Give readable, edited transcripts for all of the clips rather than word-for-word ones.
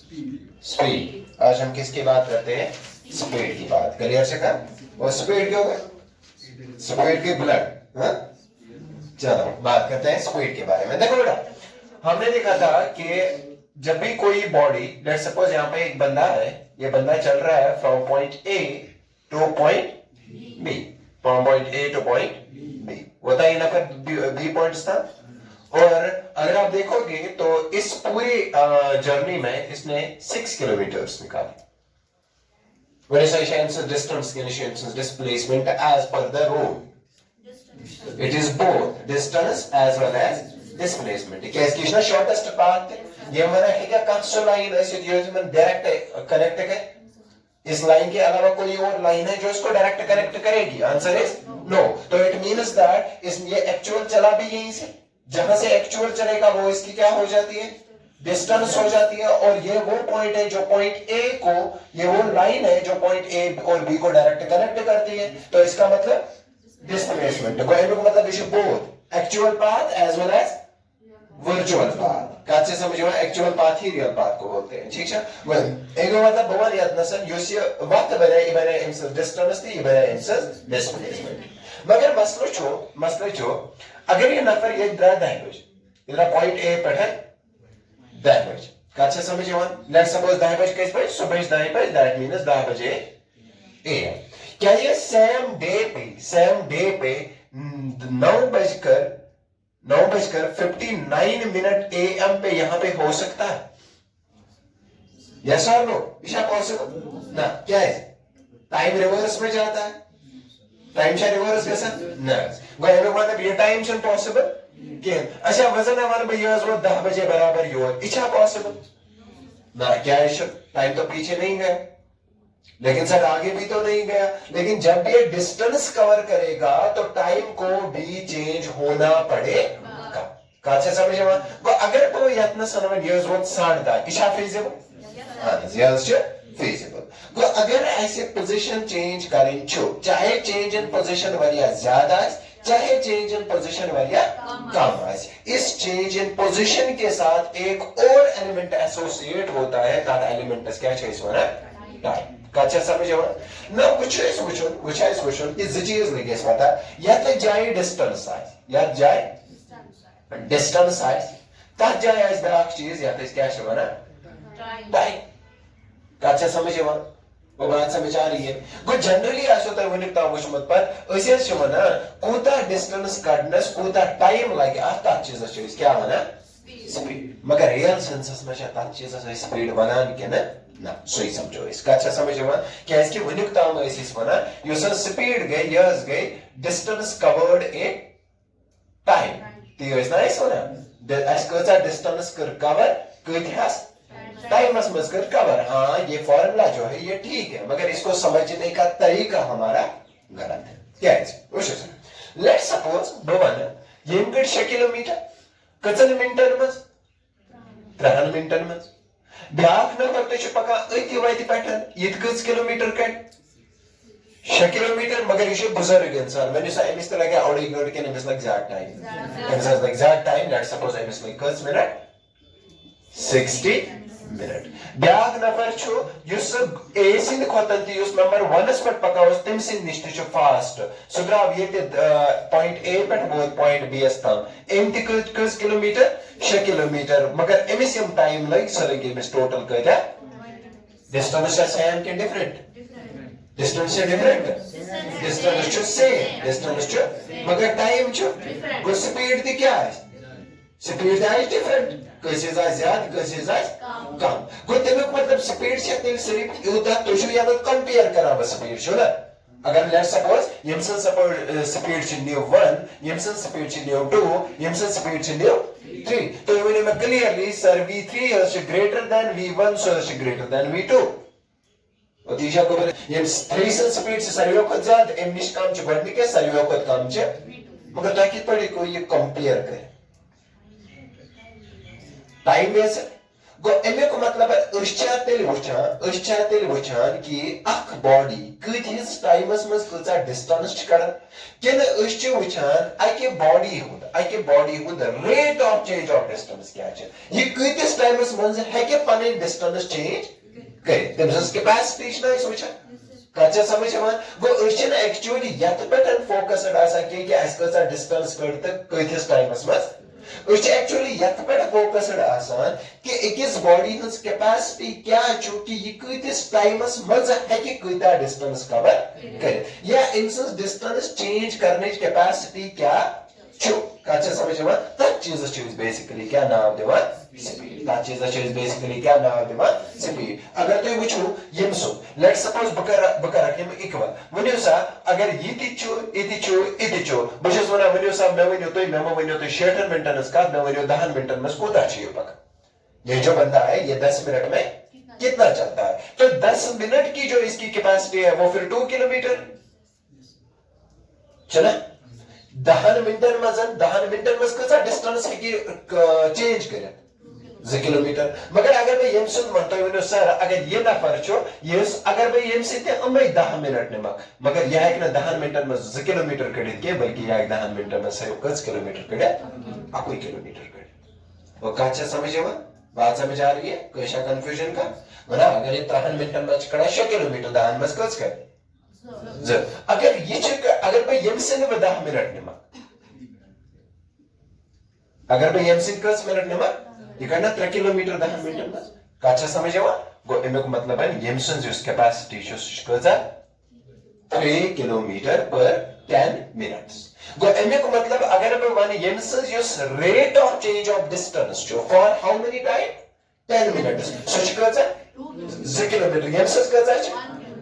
Speed. आज हम किसकी बात करते हैं? स्पीड की बात। क्लियर से कर। और स्पीड क्या होगा? स्पीड की ब्लड। हाँ, चलो बात करते हैं स्पीड के बारे में। देखो बेटा, हमने देखा था कि जब भी कोई बॉडी, लेट्स सपोज यहाँ पे एक बंदा है, ये बंदा चल रहा है from point A to point B, from point A to point B, होता है ना, फिर बी पॉइंट्स था। और अगर आप देखोगे तो इस पूरी जर्नी में इसने 6 किलोमीटर्स निकाले। When I say distance, displacement as per the rule, it is both distance as well as displacement. क्या इसकी ना shortest path है? ये हमारा है क्या? कौन लाइन है जो हम डायरेक्ट कनेक्ट है? इस लाइन के अलावा कोई और लाइन है जो इसको डायरेक्ट कनेक्ट करेगी? Answer is no. तो इट मीन्स दैट इस ये एक्चुअल चला भी यहीं से, जहां से एक्चुअल चलेगा वो इसकी क्या हो जाती है? डिस्टेंस हो जाती है। और ये वो पॉइंट है जो पॉइंट ए को, ये वो लाइन है जो पॉइंट ए और बी को डायरेक्ट कनेक्ट करती है। तो इसका मतलब डिस्प्लेसमेंट को मतलब is both actual path as well as virtual path. कैसे समझो? एक्चुअल पाथ ही रियल पाथ को बोलते हैं। ठीक है, एक मतलब भवन याद नसन युस ये वक्त बने इबने इम्स डिस्टेंस थी इबने इम्स डिस्प्लेसमेंट। मगर मसलो छो अगर ये नफर ये द्रा दाहिबज इधर पॉइंट ए पर है दाहिबज कैसे समझो? लेट्स सपोज दाहिबज किस बज? सुबह दाहिबज, दैट मींस 10 बजे एएम। क्या ये सेम डे पे 9:59 एएम पे यहां पे हो सकता है? यस और नो? इशा पॉसिबल ना? क्या है? टाइम रिवर्स में जाता है? टाइम शा रिवर्स कैसा ना? गोए मतलब ये टाइम शा पॉसिबल के अच्छा वजन हमारे भैया वो 10 बजे बराबर यो इशा पॉसिबल ना? क्या है? टाइम तो पीछे नहीं गया, लेकिन सर आगे भी तो नहीं गया। लेकिन जब ये डिस्टेंस कवर करेगा तो टाइम को भी चेंज होना पड़ेगा। काचे समझ में? वो अगर तो यत्न सनवन यूज वो साढ़ा इशा feasible? हाँ, यस feasible। वो अगर ऐसे पोजीशन चेंज करें छो, चाहे चेंज इन पोजीशन वरिया ज्यादा है, चाहे चेंज इन पोजीशन वरिया कम है, इस चेंज इन पोजीशन के साथ एक और एलिमेंट एसोसिएट होता है। दैट एलिमेंट इज क्या चाहिए सोना? टाइम। काचा समझ में? ना कुछ वुचो कि चीज लगे पता या तो जाए डिस्टेंस है या जाए डिस्टेंस है, तथ जाए आज ब्याक चीज या तो क्या वना? टाइम। काचा समझ में? वो बात समझ आ रही है? गो जनरली आसो तो वनिक ता वुचमत पर ऐसे वना कोता डिस्टेंस कड़नस कोता टाइम लगे आता चीज क्या वना? स्पीड। मगर रियल सेंस में ता चीज स्पीड वनान के ना सही समझो। इसका अच्छा समझ में? क्या इसकी वनिकता में इस वना यो स्पीड गई यर्स गई डिस्टेंस कवर्ड इन टाइम तो इस ना इस वना एस कचा डिस्टेंस कर कवर कथास टाइम मस कर कवर। हाँ, ये फॉर्मूला जो है ये ठीक है, मगर इसको समझने का तरीका हमारा गलत है। क्या है? लेट्स सपोज बवन ये 6 किलोमीटर कचन मिनटन मस 3 मिनटन मस ब्याक न करते पका अति वति पे ये किलोमीटर कट 6 किलोमीटर। मगर ये बुजुर्ग इंसान when you say एमिस लगे और इग्नोर के एमिस like exact time exact time let's suppose एमिस लाइक कस मिनट 60 मिनट। ब्याक नफर छु युस ए सिन खोतन युस नंबर 1 स पर पकावस तम सिन निश्च छु फास्ट सुग्राव ये पॉइंट ए पे बहुत पॉइंट बी स तम एमति कस किलोमीटर 6 किलोमीटर। मगर एमिस यम टाइम लग सलगे मिस टोटल कदा डिस्टेंस सेम के डिफरेंट डिस्टेंस डिफरेंट डिस्टेंस छु सेम डिस्टेंस छु मगर टाइम छु वो स्पीड दी क्या है? स्पीड है डिफरेंट कैसे ज्यादा कैसे कम। को तमें मतलब स्पीड से तेल सिर्फ युता तो जो याद कंपेयर करा स्पीड छो ना। अगर लेट्स सपोज यमसन स्पीड छ न्यू 1 यमसन स्पीड छ न्यू 2 यमसन स्पीड छ न्यू 3 तो ये में clearly sir v3 is greater than v1 so is greater than v2। और दिशा को यम 3 से स्पीड से सरियो को ज्यादा एम निष्काम छ बढ़ने के सरियो को कम छ, मगर ताकि पड़ी को ये कंपेयर करे टाइम बेस गो एमे को मतलब तेल वुचान कि अख बॉडी कतिस टाइमस मज कचा डिस्टेंस करन किन वुचान अके बॉडी हुंद rate of change of distance क्या ये कतिस टाइमस मज हेके पन डिस्टेंस चेंज कर तमस कैपेसिटी वुचान कचा समझ गो एक्चुअली यत पे फोकस्ड कि कचा डिस्टेंस कड़ तो कतिस टाइमस मज एक्चुअली यत पे फोकस्ड कि अकिस बॉडी हज कैपेसिटी क्या कि यह कतिस टाइमस मज हेके कता डिस्टेंस कवर कर या इन डिस्टेंस चेंज करने कैपेसिटी क्या कचा समझ तथ चीज बेसिकली क्या नाम दिवान स्पीड तथ चीज बेसिकली क्या नाम दिवान स्पीड अगर तुम वुचो यम सो लेट सपोज बकर यम इक्वल वनो सा अगर ये बस वन वनो सा मे वनो तुम 60 मिनटन का मे वनो 10 मिनटन में कोता पका ये जो बंदा है ये 10 मिनट में कितना चलता है तो 10 मिनट की जो इसकी कैपेसिटी है वो फिर 2 किलोमीटर चला 10 मिनटन में कचा डिस्टेंस चेंज कर 2 किलोमीटर मगर अगर मैं यम सुन वन सर अगर ये नफर अगर मैं यम से 10 मिनट निम मगर यह है 10 मिनटन में 2 किलोमीटर कड़ित के बल्कि यह 10 मिनटन में सर कच किलोमीटर कड़े 1 किलोमीटर कड़े वो कचा समझ बात समझ आ रही है कोई कंफ्यूजन का बना अगर ये 3 मिनटन में कड़ा 6 किलोमीटर 10 में कच कर अगर मैं यम से 10 मिनट निम अगर मैं यम से 10 मिनट निम यह करना 3 किलोमीटर 10 मिनट में कचा समझ गो अमुक मतलब है यम कैपेसिटी 3 किलोमीटर पर 10 मिनट्स गो अमुक मतलब अगर मैं one M rate of change of distance for how many time 10 minutes सह 2 किलोमीटर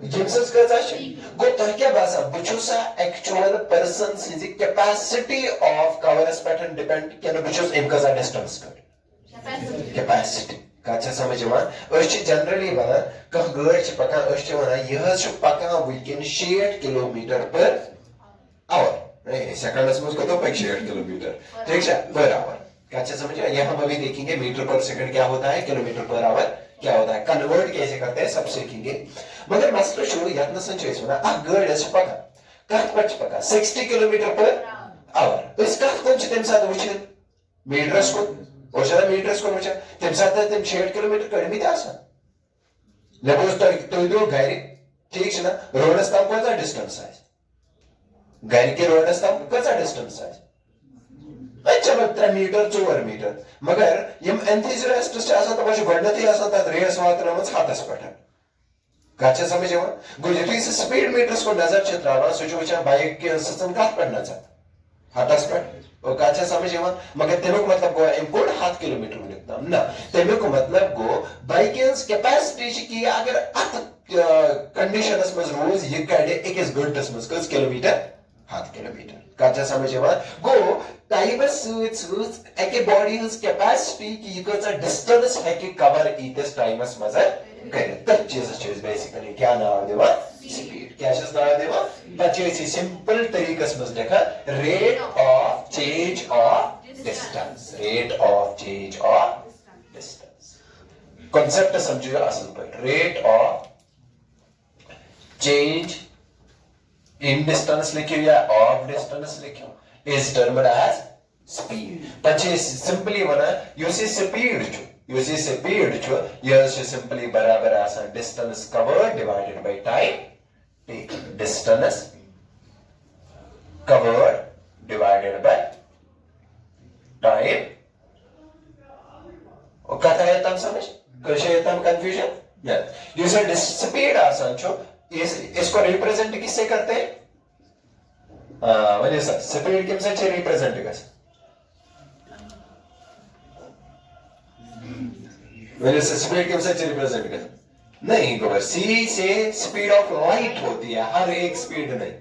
गो तुम क्या बासान बुसा एक्चुअल पर्सन सज कैपेसिटी ऑफ कवरस पे डिपेंड क्या अम कजा डिस्टेंस कर कैपेसिटी कचा समझ जनरली वन कह गाड़ पकान वन यह पकान वुकन 60 किलोमीटर पर आवर सेकंडस में कत पक 60 किलोमीटर ठीक है पर आवर कचा समझ यहाँ हम अभी देखेंगे मीटर पर सेकंड क्या होता है किलोमीटर पर आवर क्या होता है कन्वर्ट कैसे करते हैं सब सीखेंगे मगर मसलो यतन गाड़ पकान कत पे पकान 60 किलोमीटर पर आवर तम सात वुचन मीटरस कुन मीटरस कुन वुचान तम सात तम 60 किलोमीटर कड़मित तुम दो गर ठीक ना रोडस तम कत डिस्टेंस गर के रोडस तम कत डिस्टेंस चलो 3 मीटर 4 मीटर मगर यम एंथुसियास्ट तब रेस वात हथस पे कचा समझ गो यु स्पीड मीटर्स को नजर त्रावान सह वुचान बाइक कत पे नचा हथस पे कचा समझ मगर तमुक मतलब गो अम कोड़ 7 किलोमीटर वुनिक ना तमुक मतलब गो बाइक कैपेसिटी कि अगर अत कंडीशनस मज रोज यह कड़े 1 घंटस मज कस किलोमीटर 7 किलोमीटर कचा समझ गो टाइमस अके बॉडी हज कैपेसिटी कि यह कचा डिस्टेंस हेके कवर ईतिस टाइमस मज कर तथ चीज बेसिकली क्या नाम दिवान स्पीड क्या नाम दिवान पे सिंपल तरीकस मज लिखा rate of change of distance rate of change of distance concept समझिए असल पर rate of change in distance लिखियो या ऑफ डिस्टेंस लिखियो is termed as speed પછી સિમ્પલી વના યુસી સ્પીડ છો यह सिंपली बराबर आसान distance covered divided by time taken distance covered divided by time और कथा है तम समझ कैसे तम कंफ्यूजन ये स्पीड आसान छो इसको रिप्रेजेंट किससे करते हैं सर स्पीड किम से रिप्रेजेंट कर स्पीड किम से रिप्रेजेंट कर नहीं गोबर सी से स्पीड ऑफ लाइट होती है हर एक स्पीड नहीं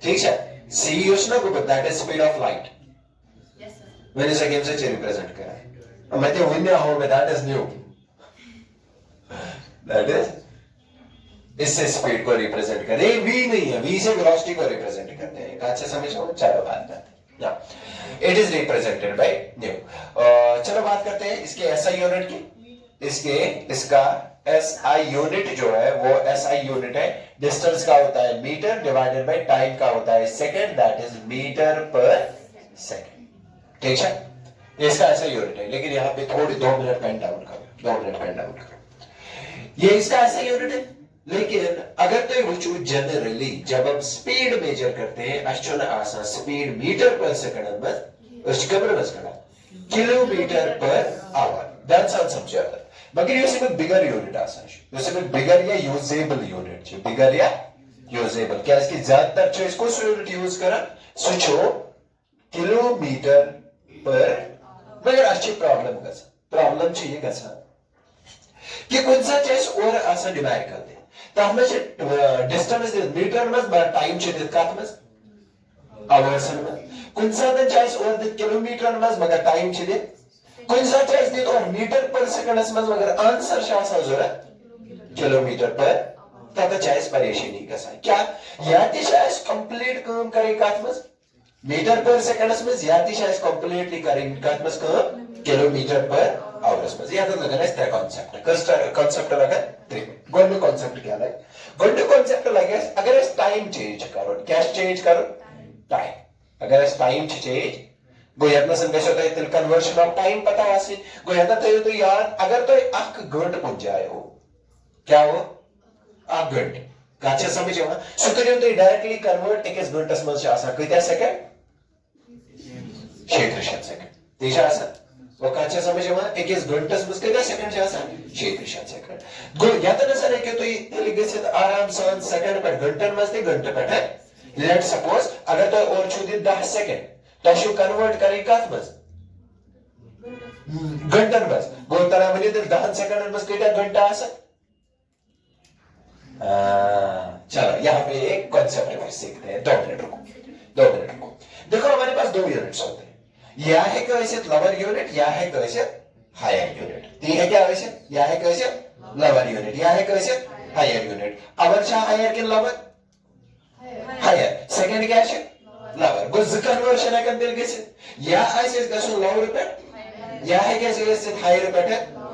ठीक है सी ना गोबर that is speed of light मैंने से किम से रिप्रेजेंट करा मैं तो विन्या हो में that is knew that is इससे स्पीड को रिप्रेजेंट करते हैं वी नहीं है वी से वेलोसिटी को रिप्रेजेंट करते हैं अच्छा समझो चलो बात करते हैं it is represented by new चलो बात करते हैं इसके एसआई यूनिट की इसके इसका SI यूनिट जो है वो SI यूनिट है, डिस्टेंस का होता है मीटर डिवाइडेड बाय टाइम का होता है सेकंड, दैट इज मीटर पर सेकंड। ठीक है, इसका ऐसा यूनिट है, लेकिन यहाँ पे थोड़ी 2 मिनट पेन डाउन करो, 2 मिनट पेन डाउन करो। ये इसका ऐसा यूनिट है, लेकिन अगर तो वो जनरली जब हम स्पीड मेजर करते हैं अच्छे आसान स्पीड मीटर पर सेकंड में उसका kilometre per our, that's all समझा। मगर इसमें बिगर यूनिट आसान है, इसमें बिगर या यूजेबल यूनिट है, बिगर या यूजेबल क्या इसकी ज्यादातर जो इसको यूनिट यूज करा सोचो किलोमीटर पर। मगर अच्छी प्रॉब्लम चाहिए गसा कि कौन सा चीज और आसान डिवाइड करते तब में डिस्टेंस मीटर में टाइम चाहिए कत में आवर्स में कौन सा चीज और किलोमीटर में मगर टाइम चाहिए कौन सा चीज दी और मीटर पर सेकंड में मगर आंसर जरूरत किलोमीटर पर तब चीज परेशानी गसा क्या या चीज कंप्लीट काम करे कत में मीटर पर सेकंड में या चीज कंप्लीटली करे कत में किलोमीटर पर आवर्स में। या तो लगन है कॉन्सेप्ट लगन गोल्ड कॉन्सेप्ट क्या लगे गोल्ड कॉन्सेप्ट लगे अगर इस टाइम चेंज करो क्या चेंज करो टाइम, अगर इस टाइम चेंज गोयतना संदेश होता है तिल कन्वर्शन ऑफ टाइम पता आसी गोयतना तो यार अगर तो 1 घंटा पहुंच जाए हो क्या हो 1 घंटा काचे समझ हो सुकरियो तो डायरेक्टली कन्वर्ट 1 घंटा में आसा किती सेकंड 6 सेकंड दिशा आसा वो काचे समझ हो 1 घंटा में किती सेकंड आसा 6 सेकंड गो यातना सर के तो ये लिखे आराम से सेकंड पर घंटा में से घंटा पर है। लेट सपोज अगर तो और छुदी 10 सेकंड तो कन्वर्ट करें कत मज घंटन मज गो तरा मनी 10 सेकंड में कितना घंटा आ सक। चलो यहाँ पे एक कॉन्सेप्ट सीखते हैं, 2 मिनट रुको देखो हमारे पास 2 यूनिट्स होते हैं, या है कैसे लोअर यूनिट या है कैसे हायर यूनिट। ठीक है क्या वैसे या है कैसे लोअर यूनिट या है कैसे हायर यूनिट। अवर छा हायर के लोअर हायर सेकंड क्या है लोअर गो कन्वर्शन है दिल के या ऐसे गसो लोअर पे या है कैसे हायर पे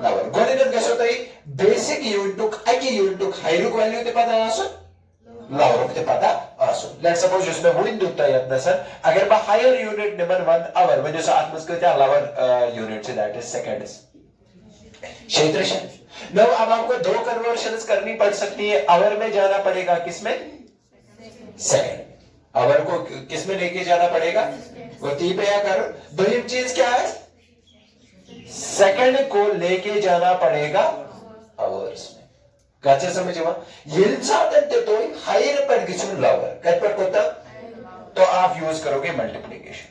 लोअर गोनेन गसो तई बेसिक यूनिट अकी यूनिट हायर वैल्यू ते पता आसो लोअर ते पता आसो। लेट्स सपोज उसमें वो इन दुता यत्न सर अगर बा हायर यूनिट नंबर 1 आवर वजह से आत्मस कहते हैं lower unit say that is seconds क्षेत्र। नो अब आपको 2 कन्वर्शंस करनी पड़ सकती है, आवर में जाना पड़ेगा किसमें सेकंड, आवर को किस में लेके जाना पड़ेगा वो ती पे या करो। दूसरी चीज क्या है सेकंड को लेके जाना पड़ेगा आवर्स में काचे समझ हुआ ये साधन तो हायर पर किसी लोअर कट पर होता तो आप यूज करोगे मल्टीप्लिकेशन,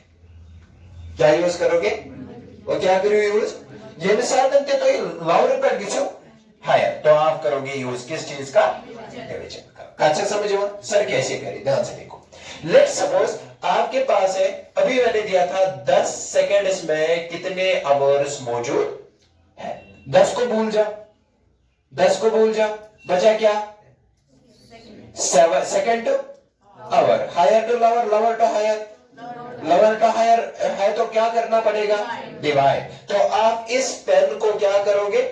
क्या यूज करोगे और क्या करो यूज ये साधन तो लोअर पर किसी हायर तो आप करोगे यूज किस चीज का डिवीजन का। अच्छा समझ हुआ सर कैसे करें ध्यान से देखो। लेट्स सपोज आपके पास है अभी मैंने दिया था 10 सेकंड्स में कितने आवर्स मौजूद है, 10 को भूल जा बचा क्या second hour higher to lower lower to higher है तो क्या करना पड़ेगा डिवाइड। तो आप इस पेन को क्या करोगे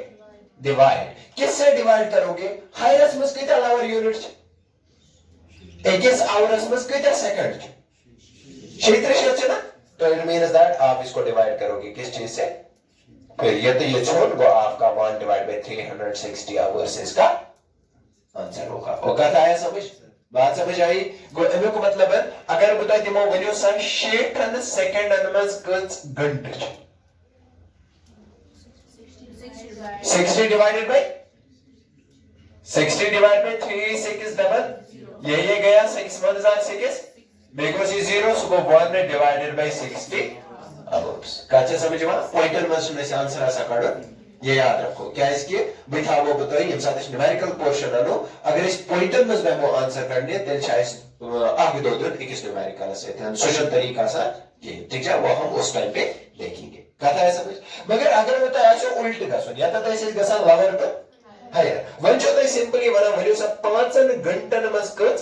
डिवाइड, किससे डिवाइड करोगे हायर में कितना लोअर यूनिट 21 आवर्स में कितना सेकंड क्षेत्र से ना तो इट मींस दैट आप इसको डिवाइड करोगे किस चीज से फिर ये तो ये छोड़ वो आपका 1 डिवाइड बाय 360 आवर्स इसका आंसर होगा। होगा आया समझ बात समझ आई एम को मतलब है अगर बताए दिमाग वैल्यू सर 6 सेकंड अनमस कुछ घंटे 60 डिवाइडेड बाय 3 6 डबल ये गया 6 1 6 बिकॉज़ ये 0 सो 1 डिवाइडेड बाय 60 आवर्स काचे समझ में पॉइंटर में से आंसर ऐसा काढो ये याद रखो क्या इसके बिठा वो बताइए हम साथ न्यूमेरिकल पोर्शन लो अगर इस पॉइंटर में वो आंसर करने देन शायद आगे 2 दिन एक न्यूमेरिकल से हम सोशल तरीका से ये ठीक है वो हम उस टाइम पे देखेंगे कथा है समझ। मगर अगर बताया ऐसे उल्ट का सुन या तो ऐसे गसा लोअर पे हायर वन जो तो सिंपली बना वैल्यू सब 5 घंटन में कुछ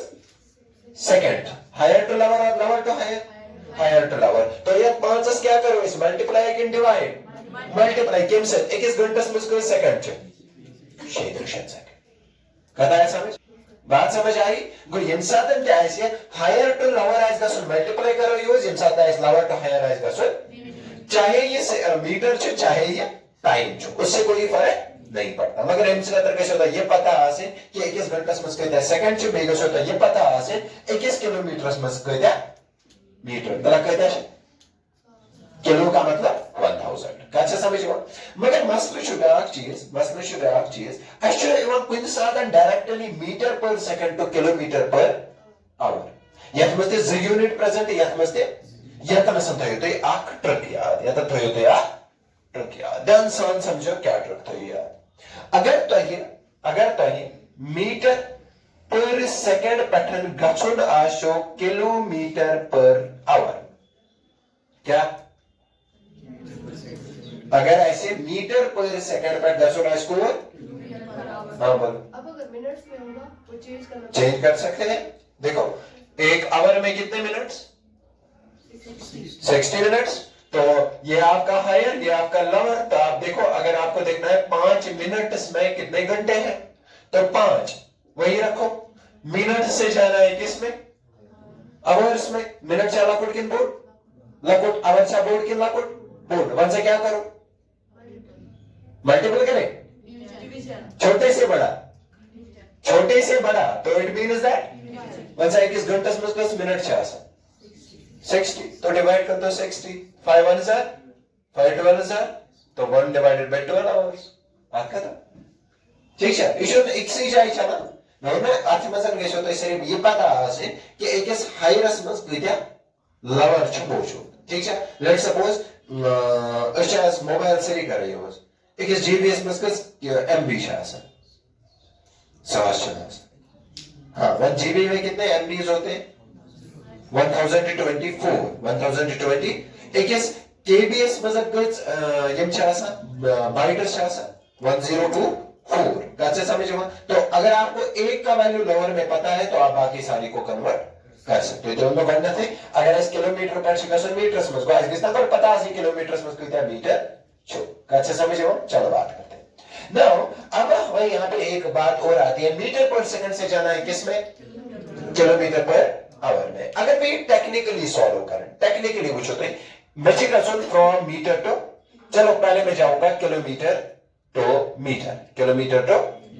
सेकंड हायर टू लोअर और lower to higher to lower तो ये 5 क्या करो इस मल्टीप्लाई इन डिवाइड मल्टीप्लाई कम से अकिस घंटस मज कह सेकंड 6 सेकंड कत आया समझ बात समझ आई गो यम सातन क्या है हायर टू लोअर आइज गसन मल्टीप्लाई करो यूज यम सात is lower to higher is गसन चाहे ये मीटर छ चाहे ये टाइम छ उससे कोई फर्क नहीं पड़ता मगर एम से तरह कैसे होता ये पता आसे कि 21 घंटा मस कहता है सेकंड छ बेगस होता ये पता आसे 21 किलोमीटर मस कहता मीटर तला कहता है किलो का मतलब 1000 कैसे समझो मगर मसला छु ब्याक चीज अच्छा इवन कुन साथन डायरेक्टली मीटर पर second two kilometre per our यत मस्ते ज यूनिट प्रेजेंट यत मस्ते यत नसन थयो तो आख ट्रक याद यत थयो तो ट्रक याद ध्यान सान समझो क्या ट्रक थयो याद अगर तो मीटर पर सेकंड पठन गछुन आशो किलोमीटर पर आवर क्या अगर ऐसे मीटर पर सेकंड पर गछुन आशो हाँ बोलो अब अगर मिनट्स में होगा वो चेंज कर सकते हैं देखो एक आवर में कितने मिनट्स 60 मिनट्स तो ये आपका हायर ये आपका लोअर तो आप देखो अगर आपको देखना है 5 मिनट में कितने घंटे हैं तो 5 वही रखो मिनट से जाना है किसमें आवर्स में मिनट से लकुट किन बोर्ड लकुट आवर से बोर्ड किन लकुट बोर्ड वन से क्या करो मल्टीपल करें छोटे से बड़ा तो इट मीन्स दैट वन से 21 घंटे में 10 मिनट से 60 तो डिवाइड कर दो 60 5 1 is 5 12 is तो 1 divided by 12 hours बात खत्म ठीक है इशू एक से जाई छ ना नौना आठ मजन गेसो तो सिर्फ ये पता आसे कि एक इस हायरस मस गया लोअर छ बोचो ठीक है लेट्स सपोज अशास मोबाइल से कर रही हो एक इस जीबीएस मस कस एमबी छ सास छ हां 1 जीबी में कितने एमबीज होते हैं 1024 एक इस केबीएस मजब कुछ यम चासा बाइट्स चासा 1024 कैसे समझो तो अगर आपको एक का वैल्यू लोअर में पता है तो आप बाकी सारी को कन्वर्ट कर सकते हो तो उनको बनना थे अगर इस किलोमीटर पर शिकायत मीटर्स में को कितना पर 50 किलोमीटर में कितना मीटर छो कैसे समझो चलो बात करते हैं नाउ अब हमें यहां पे एक बात और आती है मीटर पर सेकंड से जाना है किसमें किलोमीटर पर आवर में अगर मैं टेक्निकली सॉल्व करें टेक्निकली पूछो तो मेचिकसन फ्रॉम मीटर टू चलो पहले मैं जाऊंगा किलोमीटर टू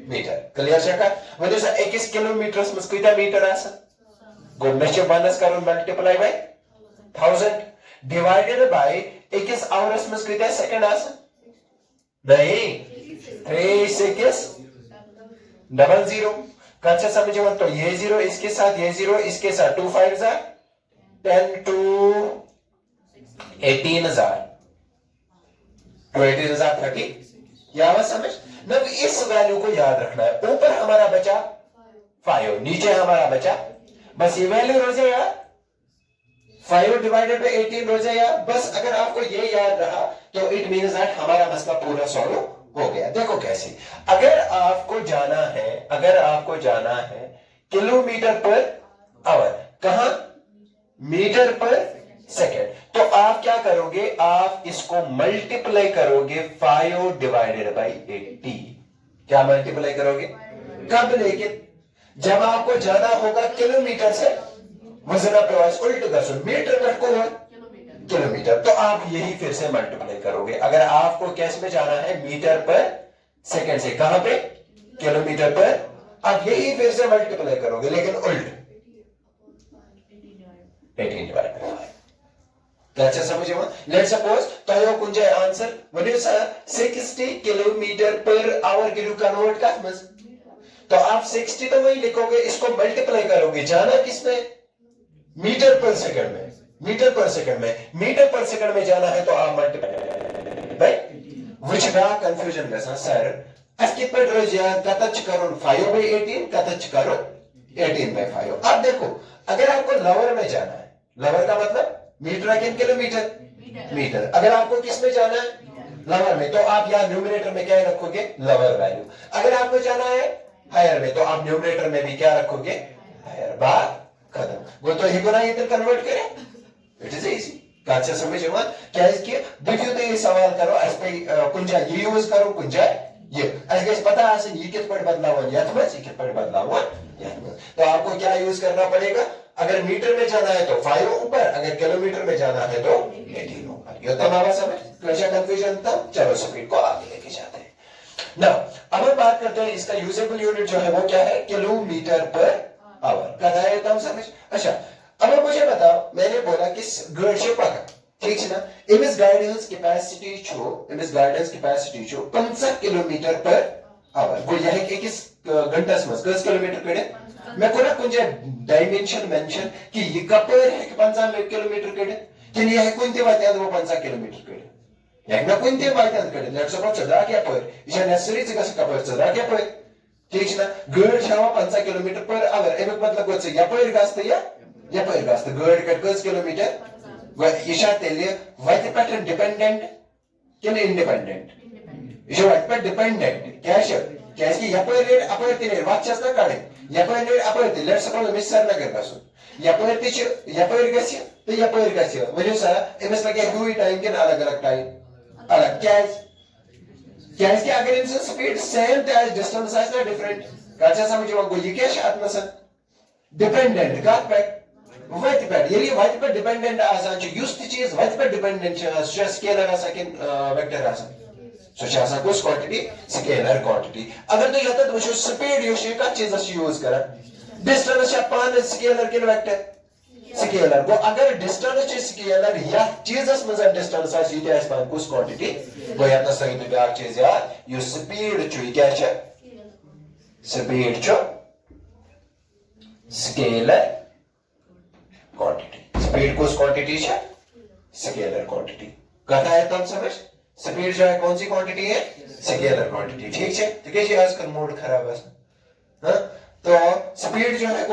मीटर क्लियर शका म्हणजे 21 किलोमीटर में कितना मीटर आसा गो मेचे माइनस करो multiply by 1000 divided by 21 hours में कितना सेकंड आसा नहीं 3600 कच्चा समझो तो ये 0 इसके साथ ये 0 इसके साथ 2 5 10 to 18,000 to 18,030 या बात समझ ना इस वैल्यू को याद रखना है ऊपर हमारा बचा 5 नीचे हमारा बचा बस ये वैल्यू हो जाएगा 5 डिवाइडेड बाय 18 हो जाएगा बस अगर आपको ये याद रहा तो इट मींस दैट हमारा मसला पूरा सॉल्व हो गया देखो कैसे अगर आपको जाना है किलोमीटर पर आवर कहां मीटर पर सेकंड तो आप क्या करोगे आप इसको मल्टीप्लाई करोगे 5 डिवाइडेड बाय 80 क्या मल्टीप्लाई करोगे कब लेकिन जब आपको जाना होगा किलोमीटर से वजन प्रवास उल्ट कर मीटर में को किलोमीटर तो आप यही फिर से मल्टीप्लाई करोगे अगर आपको कैसे में जाना है मीटर पर सेकंड से कहां पे किलोमीटर पर आप यही फिर से मल्टीप्लाई करोगे लेकिन उल्ट 18 डिवाइड बाय 5 कैसे समझो लेट्स सपोज तो यो कुंजे answer what is 60 kilometer per hour के रूप कन्वर्ट का मस तो आप 60 तो वही लिखोगे इसको मल्टीप्लाई करोगे जाना किसमें मीटर पर सेकंड में मीटर पर सेकंड में जाना है तो आप मल्टीप्लाई बाय व्हिच का कंफ्यूजन गसा सर अब कितना रोज कतच करो 5 बाय 18 कतच करो 18 बाय 5 अब देखो अगर आपको लोअर में जाना है लोअर का मतलब मीटर किन किलोमीटर मीटर अगर आपको किस में जाना है लोअर में तो आप यहां न्यूमरेटर में क्या रखोगे लोअर वैल्यू अगर आपको जाना है हायर में तो आप न्यूमरेटर में भी क्या रखोगे हायर बात खत्म वो तो ही को ना इधर कन्वर्ट करें इट इज इजी कत से समझ यहां क्या बुझो तो ये सवाल करो अस पे कुछ जाए ये यूज करो कुछ जाए ये अस गस पता आसन ये कित पर बदलावन यथ में ये कित पर बदलावन यथ में। तो आपको क्या यूज करना पड़ेगा, अगर मीटर में जाना है तो 5 ऊपर, अगर किलोमीटर में जाना है तो 18 ऊपर। ये तो हमारा समझ कैसा कंफ्यूजन था। चलो स्पीड को आगे लेके जाते हैं ना। अब हम बात करते हैं इसका यूजेबल यूनिट जो है वो क्या है, किलोमीटर पर आवर। कथा है तो हम समझ। अच्छा अब मुझे बताओ, मैंने बोला कि गाड़ी से पकड़ ठीक है ना, इमिस गाइडेंस कैपेसिटी छो 50 किलोमीटर पर आवर गो यह कि किस घंटास में कस किलोमीटर कड़े मैं कोना कुछ डायमेंशन मेंशन कि ये कपर है कि 50 किलोमीटर कड़े कि यह कुन ते वाते वो 50 किलोमीटर कड़े या ना कुन ते वाते कड़े लेट्स सपोज चदा क्या पर इसे नेसेसरी से कस कपर चदा क्या पर ठीक है ना। गाड़ी छावा 50 किलोमीटर पर आवर एमे मतलब गोछ या पर गास्ते या पर गास्ते गाड़ी कट कस किलोमीटर ये शायद तेलिए वाते पैटर्न डिपेंडेंट कि इंडिपेंडेंट ये वाते पर डिपेंडेंट क्या है क्या है कि या पर रेट अपर ते वाच चस्ता काढे या पर रेट अपर ते लेट्स सपोज मिस सर नगर बसो या पर ते या पर गस्य तो या पर गस्य वजह सा एमएस लगे हुई टाइम के अलग अलग टाइम अलग क्या है कि अगर इनसे स्पीड सेम है डिस्टेंस है डिफरेंट कैसे समझो वो ये क्या शायद ना डिपेंडेंट का पे वत पे ये वत पे डिपेंडेंट आसान छ युस चीज वत पे डिपेंडेंट छ स्ट्रेस स्केलर आसान वेक्टर आसान सो छ आसान कुछ क्वांटिटी स्केलर क्वांटिटी। अगर तो यत वो स्पीड यो का चीज यूज करा डिस्टेंस छ पान स्केलर के वेक्टर स्केलर गो अगर डिस्टेंस छ स्केलर या चीजस में डिस्टेंस आ सीधे आस पान कुछ क्वांटिटी गो या तो सही तो ब्याक चीज यार यो स्पीड छ क्या छ स्पीड छ स्केलर क्वांटिटी स्पीड कुछ क्वांटिटी है स्केलर क्वांटिटी कहता है तुम समझ स्पीड जो है कौन सी क्वांटिटी है स्केलर क्वांटिटी ठीक है। तो कैसे आजकल मूड खराब है हाँ तो स्पीड जो है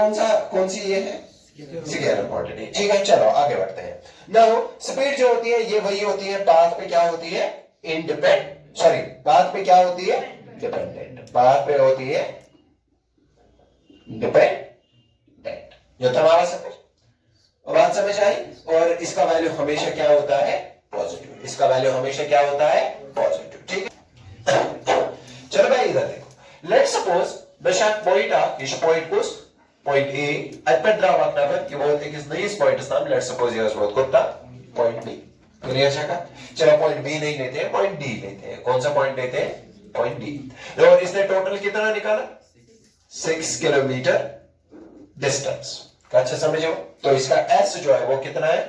कौन सी ये है स्केलर क्वांटिटी ठीक है। चलो आगे बढ़ते हैं। नाउ स्पीड जो होती है ये वही होती है पाथ पे क्या होती है पाथ पे क्या होती है डिपेंडेंट पाथ पे होती है डिपेंडेंट। जो तुम्हारा समझ बात समझ आई। और इसका वैल्यू हमेशा क्या होता है पॉजिटिव इसका वैल्यू हमेशा क्या होता है पॉजिटिव ठीक है। चलो भाई इधर देखो लेट्स सपोज बेशक पॉइंट आ इस पॉइंट को पॉइंट ए अपर ड्रा वक्ता पर कि बोलते हैं कि इस पॉइंट का नाम लेट्स सपोज ये बहुत करता पॉइंट बी क्लियर है का। चलो पॉइंट बी नहीं लेते हैं पॉइंट डी लेते हैं। कौन सा पॉइंट लेते हैं पॉइंट डी। और इसने टोटल कितना निकाला 6 किलोमीटर डिस्टेंस का अच्छा समझो। तो इसका एस जो है वो कितना है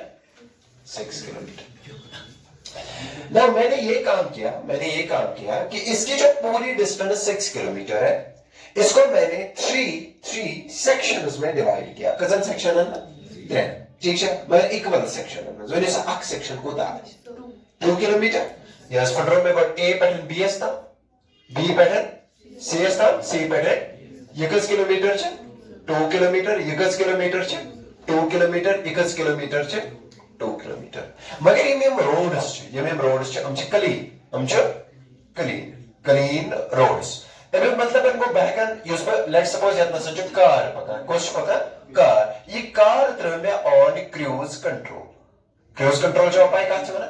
6 किलोमीटर। ना मैंने ये काम किया कि इसकी जो पूरी डिस्टेंस 6 किलोमीटर है इसको मैंने 3 सेक्शंस में डिवाइड किया। कजन सेक्शन है ना ठीक है मैं इक्वल सेक्शन है जो इसे अक सेक्शन को दाल 2 किलोमीटर यस फंडरो में but A pattern B S था बी पैटर्न सी एस था सी पैटर्न यकस किलोमीटर छे 2 किलोमीटर यकस किलोमीटर छे 2 किलोमीटर यकस किलोमीटर छे 2 किलोमीटर। मगर ये मेम रोड्स हम क्लीन रोड्स तब मतलब इनको बहकन यूज पर लेट्स सपोज याद में जो कार पकड़ कुछ पकड़ कार ये कार तरह में ऑन क्रूज कंट्रोल जो पाए कहां से बना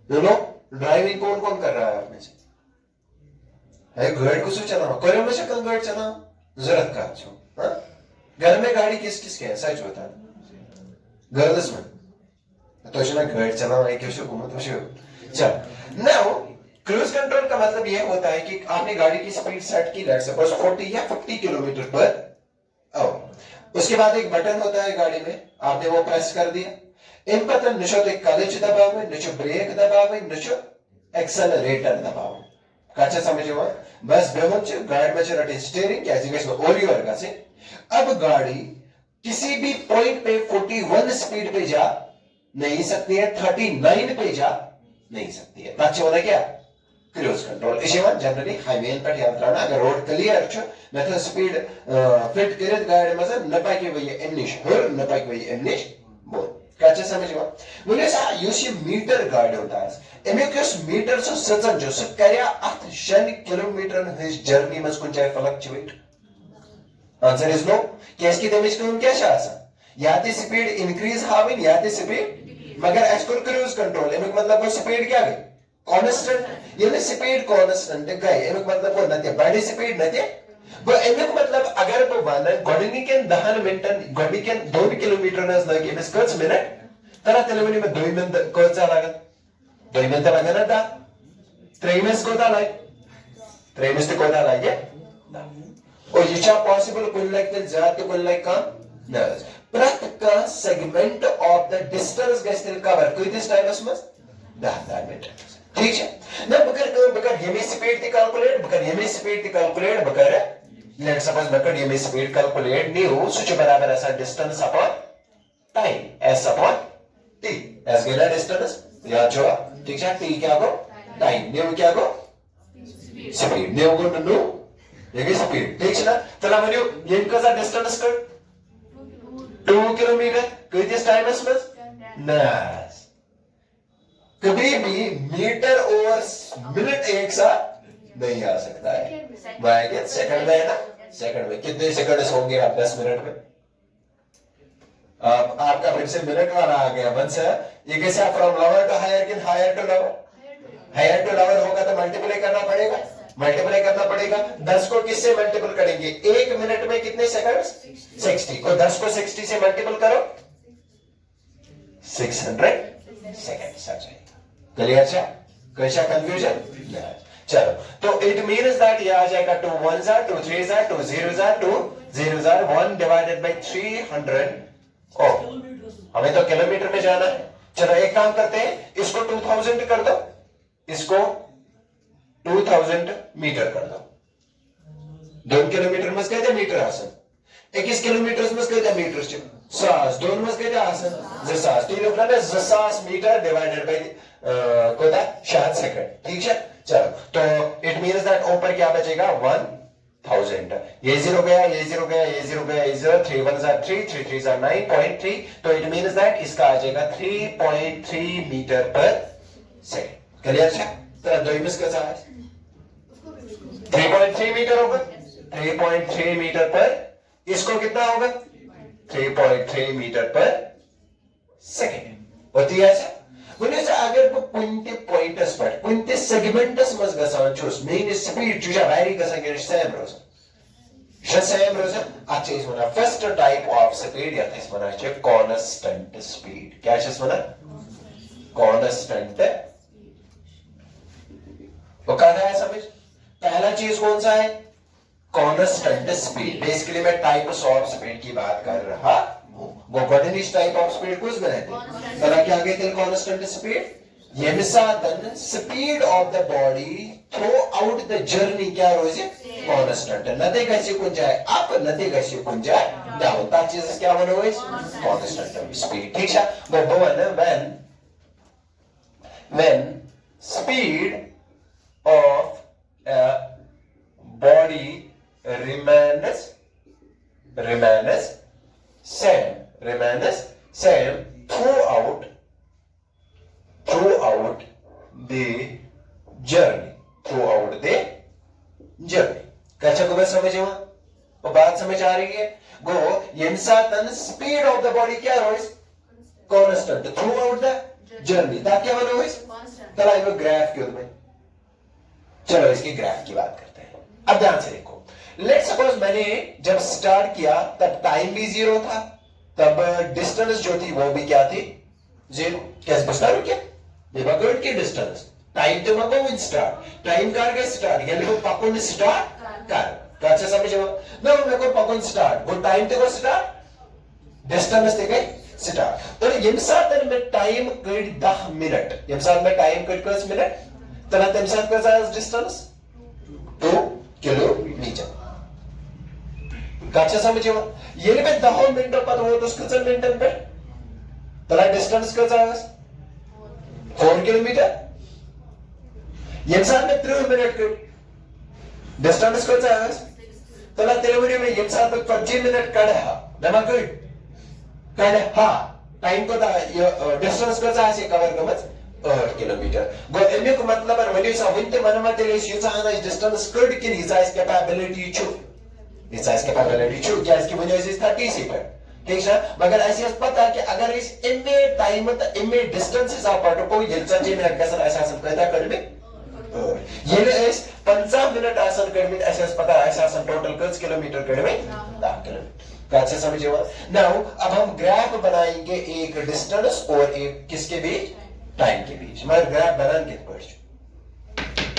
यू नो ड्राइविंग कौन कर रहा है आप में से है गाड़ी को चलाना करे में शक्ल गाड़ी चलाना जरूरत का छो हां घर में गाड़ी किस के है सच बता गर्ल्स में तो इसमें गाड़ी चलाना है कैसे घूमत हो चल नाउ क्रूज कंट्रोल का मतलब यह होता है कि आपने गाड़ी की स्पीड सेट की लेट्स सपोज 40 या 50 किलोमीटर पर आओ उसके बाद एक बटन होता है गाड़ी में आपने वो प्रेस कर दिया इन बटन निशो तो क्लच दबावे निशो ब्रेक दबावे निशो एक्सेलरेटर दबावे काचा समझो बस बेहोच गाड़ी में चलते स्टीयरिंग कैसे में और ही वर्गा से अब गाड़ी किसी भी पॉइंट पे 41 स्पीड पे जा नहीं सकती है 39 पे जा नहीं सकती है ताकि होना क्या क्रूज कंट्रोल इसे जनरली हाईवे पे यात्रा ना अगर रोड क्लियर छ मतलब स्पीड फिट करत गाड़ी में न पाके वही एमनिश हर न पाके वही एमनिश बोल कैसे समझो मुझे सा यूसी मीटर गाड़ी होता है एमे किस मीटर से सजन जो से करया 8 किलोमीटर हिज जर्नी में कुछ फ्लक्चुएट आंसर इज नो कैसे की दमिश को क्या शासन या तो स्पीड इंक्रीज हाविन या तो स्पीड मगर एस को क्रूज कंट्रोल एमिक मतलब वो स्पीड क्या गई कांस्टेंट ये स्पीड कांस्टेंट गई एमिक मतलब वो नते बड़ी स्पीड नते वो एमिक मतलब अगर वो वन गोडनी के 10 मिनटन गोडी के 2 किलोमीटर नस लगे मिस कर्स मिनट तरा तेलवनी में 2 मिनट कर्स लगा 2 मिनट लगा ना दा 3 मिनट को दा लाइक 3 मिनट को दा लाइक और ये पॉसिबल कुल लाइक ते ज्यादा कुल लाइक कम न प्रत्येक सेगमेंट ऑफ द डिस्टेंस गैस तिल कवर किस टाइमस में 10 मिनट ठीक है ना बकर हेमी स्पीड ती कैलकुलेट बकर हेमी स्पीड ती कैलकुलेट बकर लेट्स सपोज बकर हेमी स्पीड कैलकुलेट न्यू सुच बराबर ऐसा distance upon time S upon T S गेला डिस्टेंस या जो ठीक है टी क्या गो टाइम न्यू क्या गो स्पीड न्यू गो न्यू ये स्पीड ठीक है ना चला मरियो ये कसा डिस्टेंस कर 2 किलोमीटर किस टाइमस में ना कभी भी मीटर और मिनट एक साथ नहीं आ सकता है सेकंड में है ना सेकंड में कितने सेकंड होंगे आप 10 मिनट में आपका फिर से मिनट वाला आ गया वन से ये कैसे फ्रॉम लोअर टू हायर कि हायर टू लोअर होगा तो मल्टीप्लाई करना पड़ेगा 10 को किससे मल्टीपल करेंगे 1 मिनट में कितने सेकंड 60 को 10 को 60 से मल्टीपल करो 600 सेकंड आ जाएगा क्लियर है कैसा कंफ्यूजन चलो तो इट मींस दैट ये आ जाएगा 2 1s are 2 3s are 2 0s are 2 0s are 1 divided by 300 ओ हमें तो किलोमीटर में जाना है चलो एक काम करते हैं इसको 2000 कर दो इसको 2000 मीटर कर दो 2 किलोमीटर में कहते मीटर आसन 21 किलोमीटर में कहते मीटर सास दोन में कहते आसन जसास तीन लोग ना जसास मीटर डिवाइडेड बाय कोता 60 सेकंड ठीक है चलो तो इट मींस दैट ऊपर क्या बचेगा 1000 ये 0 गया ये 0 गया ये 0 गया ये 0 3 1s are 3 3 3s are 9.3 तो इट मींस दैट इसका आ जाएगा 3.3 मीटर पर सेकंड क्लियर है तो दो मिस कैसा है 3.3 मीटर होगा 3.3 मीटर पर इसको कितना होगा 3.3 मीटर पर सेकंड होती है ऐसा वनेस अगर बह कुंते पॉइंटस पे कुंते सेगमेंटस मज गसान छुस मेन स्पीड जुजा वैरी गसान के सेम रोज अच्छा इस वना फर्स्ट टाइप ऑफ स्पीड या इस वना छ कांस्टेंट स्पीड क्या छ इस वना कांस्टेंट वो क्या है समझ पहला चीज कौन सा है कांस्टेंट स्पीड बेसिकली मैं टाइप्स ऑफ स्पीड की बात कर रहा वो कोऑर्डिनेट टाइप ऑफ स्पीड कुछ बनाते तरह क्या आगे थे कांस्टेंट स्पीड ये मिसाल speed of the body through out the journey क्या रोज कांस्टेंट नते कैसे कुछ जाए अप नते कैसे कुछ जाए डाउन ता चीज क्या बनो है कांस्टेंट स्पीड ठीक है वो बोलन when speed of a body remains same throughout the journey कैसे को मैं समझे वो बात समझ आ रही है गो यंसातन स्पीड ऑफ द बॉडी क्या Royce constant through out the journey ताकि क्या रोइस चला इनको ग्राफ के में चलो इसकी ग्राफ की बात करते हैं अब ध्यान से देखो लेट्स सपोज मैंने जब स्टार्ट किया तब टाइम भी 0 था तब डिस्टेंस जो थी वो भी क्या थी 0 कैसे बता रहा क्या दिमाग की डिस्टेंस टाइम तो मगो विद स्टार्ट टाइम कार के स्टार्ट यानी वो पकड़ स्टार्ट कर कैसे समझो ना मेरे को पकड़ स्टार्ट वो टाइम तो स्टार्ट डिस्टेंस थे गई स्टार्ट और यमसात में टाइम कड 10 मिनट यमसात में टाइम कड 10 मिनट तना तमसात का डिस्टेंस 2 किलोमीटर कैसे समझो ये पे 10 मिनट पर वो तो कितना मिनट पे तना डिस्टेंस का 4 किलोमीटर यमसात में 3 मिनट का डिस्टेंस का तना तेलुगु में यमसात में 25 मिनट कड़ है दमा कड़ हा टाइम को डिस्टेंस का ऐसे कवर कमत 8 किलोमीटर गो एमे को मतलब है वनी सा विंते मनवा तेले युसा आना डिस्टेंस कड कि हिसाब कैपेबिलिटी छु क्या इसकी वजह से 30 सेकंड ठीक है मगर ऐसे पता कि अगर इस इमे टाइम इमे डिस्टेंस हिसाब पटको ये सच्ची में गसन ऐसा पैदा कर में ये इस 50 मिनट आसन कर में ऐसा पता ऐसा टोटल कितने किलोमीटर कर में 10 किलोमीटर अच्छा समझे नाउ अब हम ग्राफ बनाएंगे एक डिस्टेंस और एक किसके बीच टाइम के बीच मगर ग्राफ बनाने के पड़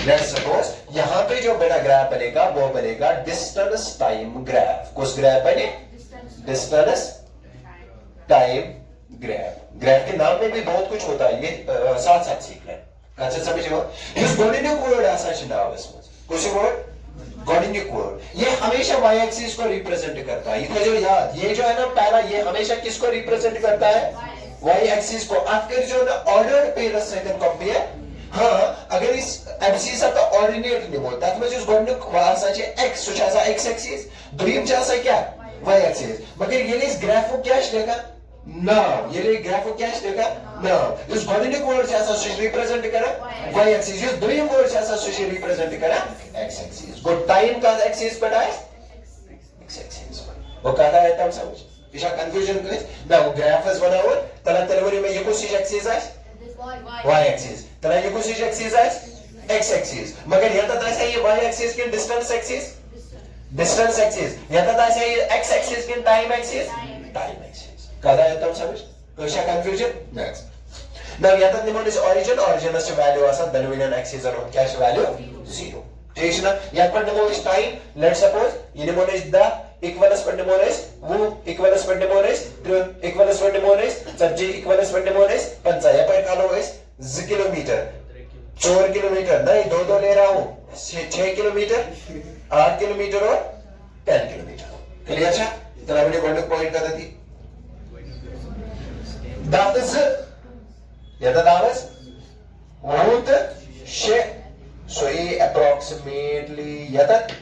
लेट्स सपोज यहां पे जो बड़ा ग्राफ बनेगा वो बनेगा डिस्टेंस टाइम ग्राफ कुछ ग्राफ बने डिस्टेंस टाइम ग्राफ ग्राफ के नाम में भी बहुत कुछ होता है ये साथ साथ सीख लें अच्छा समझो इस गोडिनिक वर्ड ऐसा नाम इसमें कुछ वर्ड गोडिनिक वर्ड ये हमेशा y एक्सिस को रिप्रेजेंट करता है ये जो याद ये जो है ना पहला ये हमेशा किसको रिप्रेजेंट करता है y एक्सिस को आपके जो ना ऑर्डर्ड पेयर्स सेकंड कंपेयर हां अगर इस एक्सिस का ऑर्डिनेट नहीं बोलता तो जो गोडिनिक वासा है x सुच ऐसा x एक्सिस द्वीम जैसा क्या y एक्सिस मगर ये इस ग्राफ को क्या देगा ना ये ग्राफ को क्या देगा ना इस गोडिनिक वर्ड ऐसा रिप्रेजेंट करा y एक्सिस ये द्वीम वर्ड ऐसा रिप्रेजेंट करा x एक्सिस गो टाइम का एक्सिस पर है x एक्सिस वो कहता है तब समझ इशा कंफ्यूजन करे ना वो ग्राफ इज बनाओ तला तलवरी में ये कुछ एक्सिस है y एक्सिस तला ये कुछ एक्सिस है x एक्सिस मगर ये तो ऐसा ये y एक्सिस के डिस्टेंस एक्सिस ये तो ऐसा ये x एक्सिस के टाइम एक्सिस कहता है तब समझ कोई कंफ्यूजन नेक्स्ट नाउ या तो निमोन इज ओरिजिन से वैल्यू आसा दनविनन एक्सिस और क्या वैल्यू 0 ठीक है ना या पर निमोन इज टाइम लेट्स सपोज ये निमोन इज द इक्वल्स पर निमोन इज वो इक्वल्स पर निमोन इज इक्वल्स पर निमोन इज सब्जी इक्वल्स पर निमोन इज पंचा या पर कालो इज 0 किलोमीटर 4 किलोमीटर नहीं दो ले रहा हूं 6 किलोमीटर 8 किलोमीटर और 10 किलोमीटर क्लियर है तो हमने वन पॉइंट कर दी that is yeah that is root shape so approximately yatat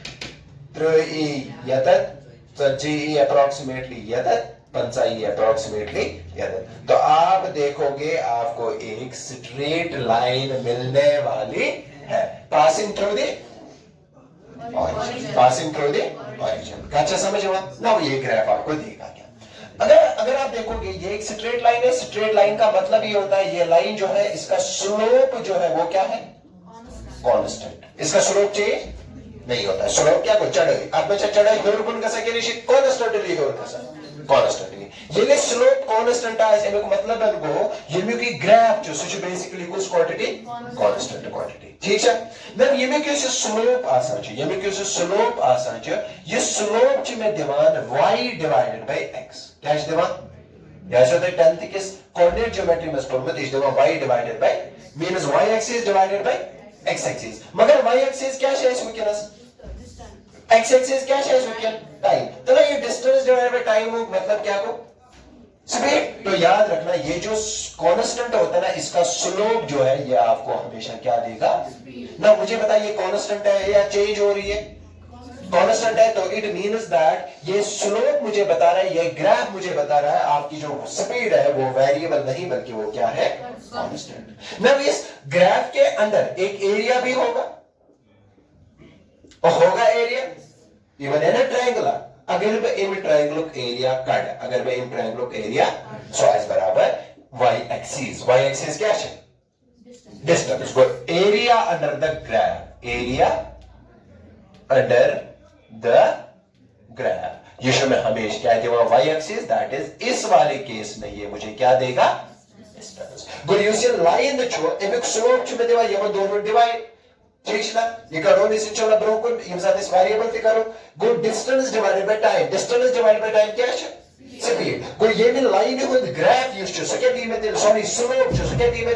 3 yatat so g approximately yatat पंचा approximately yatat तो आप देखोगे आपको एक स्ट्रेट लाइन मिलने वाली है passing through the origin अच्छा समझ हुआ ना ये ग्राफ आपको देगा क्या अगर आप देखोगे ये एक स्ट्रेट लाइन है स्ट्रेट लाइन का मतलब ये होता है ये लाइन जो है इसका स्लोप जो है वो क्या है कांस्टेंट इसका स्लोप चेंज नहीं होता है स्लोप क्या को चढ़ाई आप में चढ़ाई होर गुण कसा के निश्चित कांस्टेंटली होर कसा कांस्टेंटली ये स्लोप कांस्टेंट है इसमें मतलब है को ये में की ग्राफ जो सच बेसिकली कुछ क्वांटिटी कांस्टेंट क्वांटिटी ठीक है ना ये में कैसे स्लोप आसान है ये में कैसे स्लोप आसान है ये स्लोप च में दीवान y डिवाइडेड बाय x क्या है दीवान या जो 10th किस कोऑर्डिनेट ज्योमेट्री में स्कोर में इस दीवान y divided by means y axis divided by x axis मगर y एक्सिस क्या है इसमें क्या x एक्सिस क्या है इसमें टाइम तो ना ये डिस्टेंस डिवाइडेड बाय टाइम मतलब क्या को स्पीड तो याद रखना ये जो कांस्टेंट होता है ना इसका स्लोप जो है ये आपको हमेशा क्या देगा ना मुझे बताइए कांस्टेंट है या चेंज हो रही है कांस्टेंट है तो इट मींस दैट ये स्लोप मुझे बता रहा है ये ग्राफ मुझे बता रहा है आपकी जो स्पीड है वो वेरिएबल नहीं बल्कि वो क्या है कांस्टेंट ना इस ग्राफ के अंदर एक एरिया भी होगा और होगा area even in a triangle अगर मैं इन ट्रायंगल एरिया कट अगर मैं इन ट्रायंगल एरिया साइज बराबर y एक्सिस क्या है डिस्टेंस को area under the graph area under the graph ये में हमेशा क्या देगा y एक्सिस दैट इज इस वाले केस में ये मुझे क्या देगा distance good you see line the छो एक स्लोप च में देवा ये दोनों डिवाइड ठीक है ना ये करो इसे चला ब्रोकन ये साथ इस वेरिएबल पे करो good distance divided by time distance divided by time क्या है स्पीड गुड ये में line with graph used to सके दी में सॉरी स्लोप जो सके दी में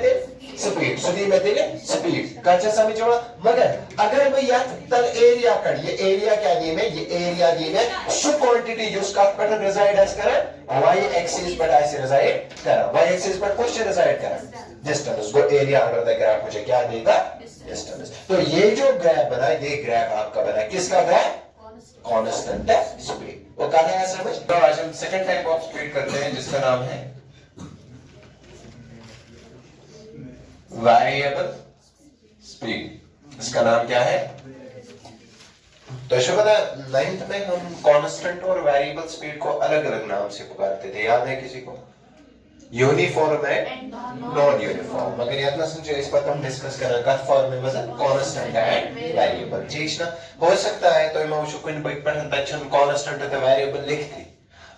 स्पीड सुधी में दे स्पीड काचा समझो मगर अगर मैं या तल एरिया कर ये एरिया क्या दी में ये एरिया दी में सो क्वांटिटी यूज का पर रिजाइड एज कर y एक्सिस पर ऐसे रिजाइड कर y एक्सिस पर कुछ रिजाइड कर डिस्टेंस को एरिया अंडर द ग्राफ मुझे क्या देगा डिस्टेंस तो ये जो ग्राफ बना ये ग्राफ आपका बना किसका ग्राफ कांस्टेंट स्पीड वो कहा है समझ तो आज हम सेकंड टाइप ऑफ स्पीड करते हैं जिसका नाम है वेरिएबल स्पीड इसका नाम क्या है तो शुभदा 9th में हम कांस्टेंट और वेरिएबल स्पीड को अलग अलग नाम से पुकारते थे, याद है किसी को? Uniform and non uniform. मगर याद ना समझो, इस पर हम डिस्कस करें कत फॉर्म में वजन कांस्टेंट एंड वेरिएबल ठीक ना हो सकता है। तो मैं कुछ बुक पर तचन कांस्टेंट और वेरिएबल लिखती,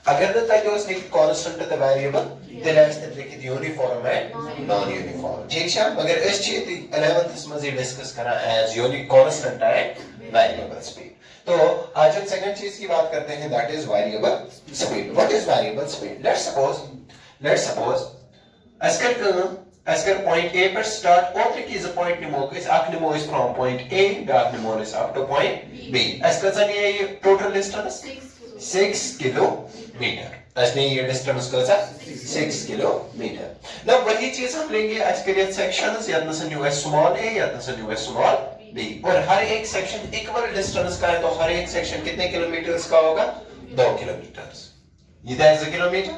अगर न तक उस लिख कांस्टेंट और वेरिएबल तेरे ऐसे लिखित यूनिफॉर्म एंड नॉन यूनिफॉर्म ठीक है। मगर इस चीज 11th में डिस्कस करा as unique constant and variable speed. तो आज हम सेकंड चीज की बात करते हैं, that is variable speed. What is variable speed? Let's suppose अस्कर पॉइंट ए पर स्टार्ट और की इज पॉइंट निमो इस अक निमो इस फ्रॉम पॉइंट ए बैक निमो इस अप टू पॉइंट बी। अस्कर जन ये टोटल डिस्टेंस 6 किलोमीटर। असने ये डिस्टेंस का 6 किलोमीटर। ना वही चीज हम लेंगे अस्कर ये सेक्शंस या नसन यू स्मॉल ए या नसन यू स्मॉल बी, और हर एक सेक्शन इक्वल डिस्टेंस का है, तो हर एक सेक्शन कितने किलोमीटर्स का होगा? 2 किलोमीटर। ये 2 किलोमीटर,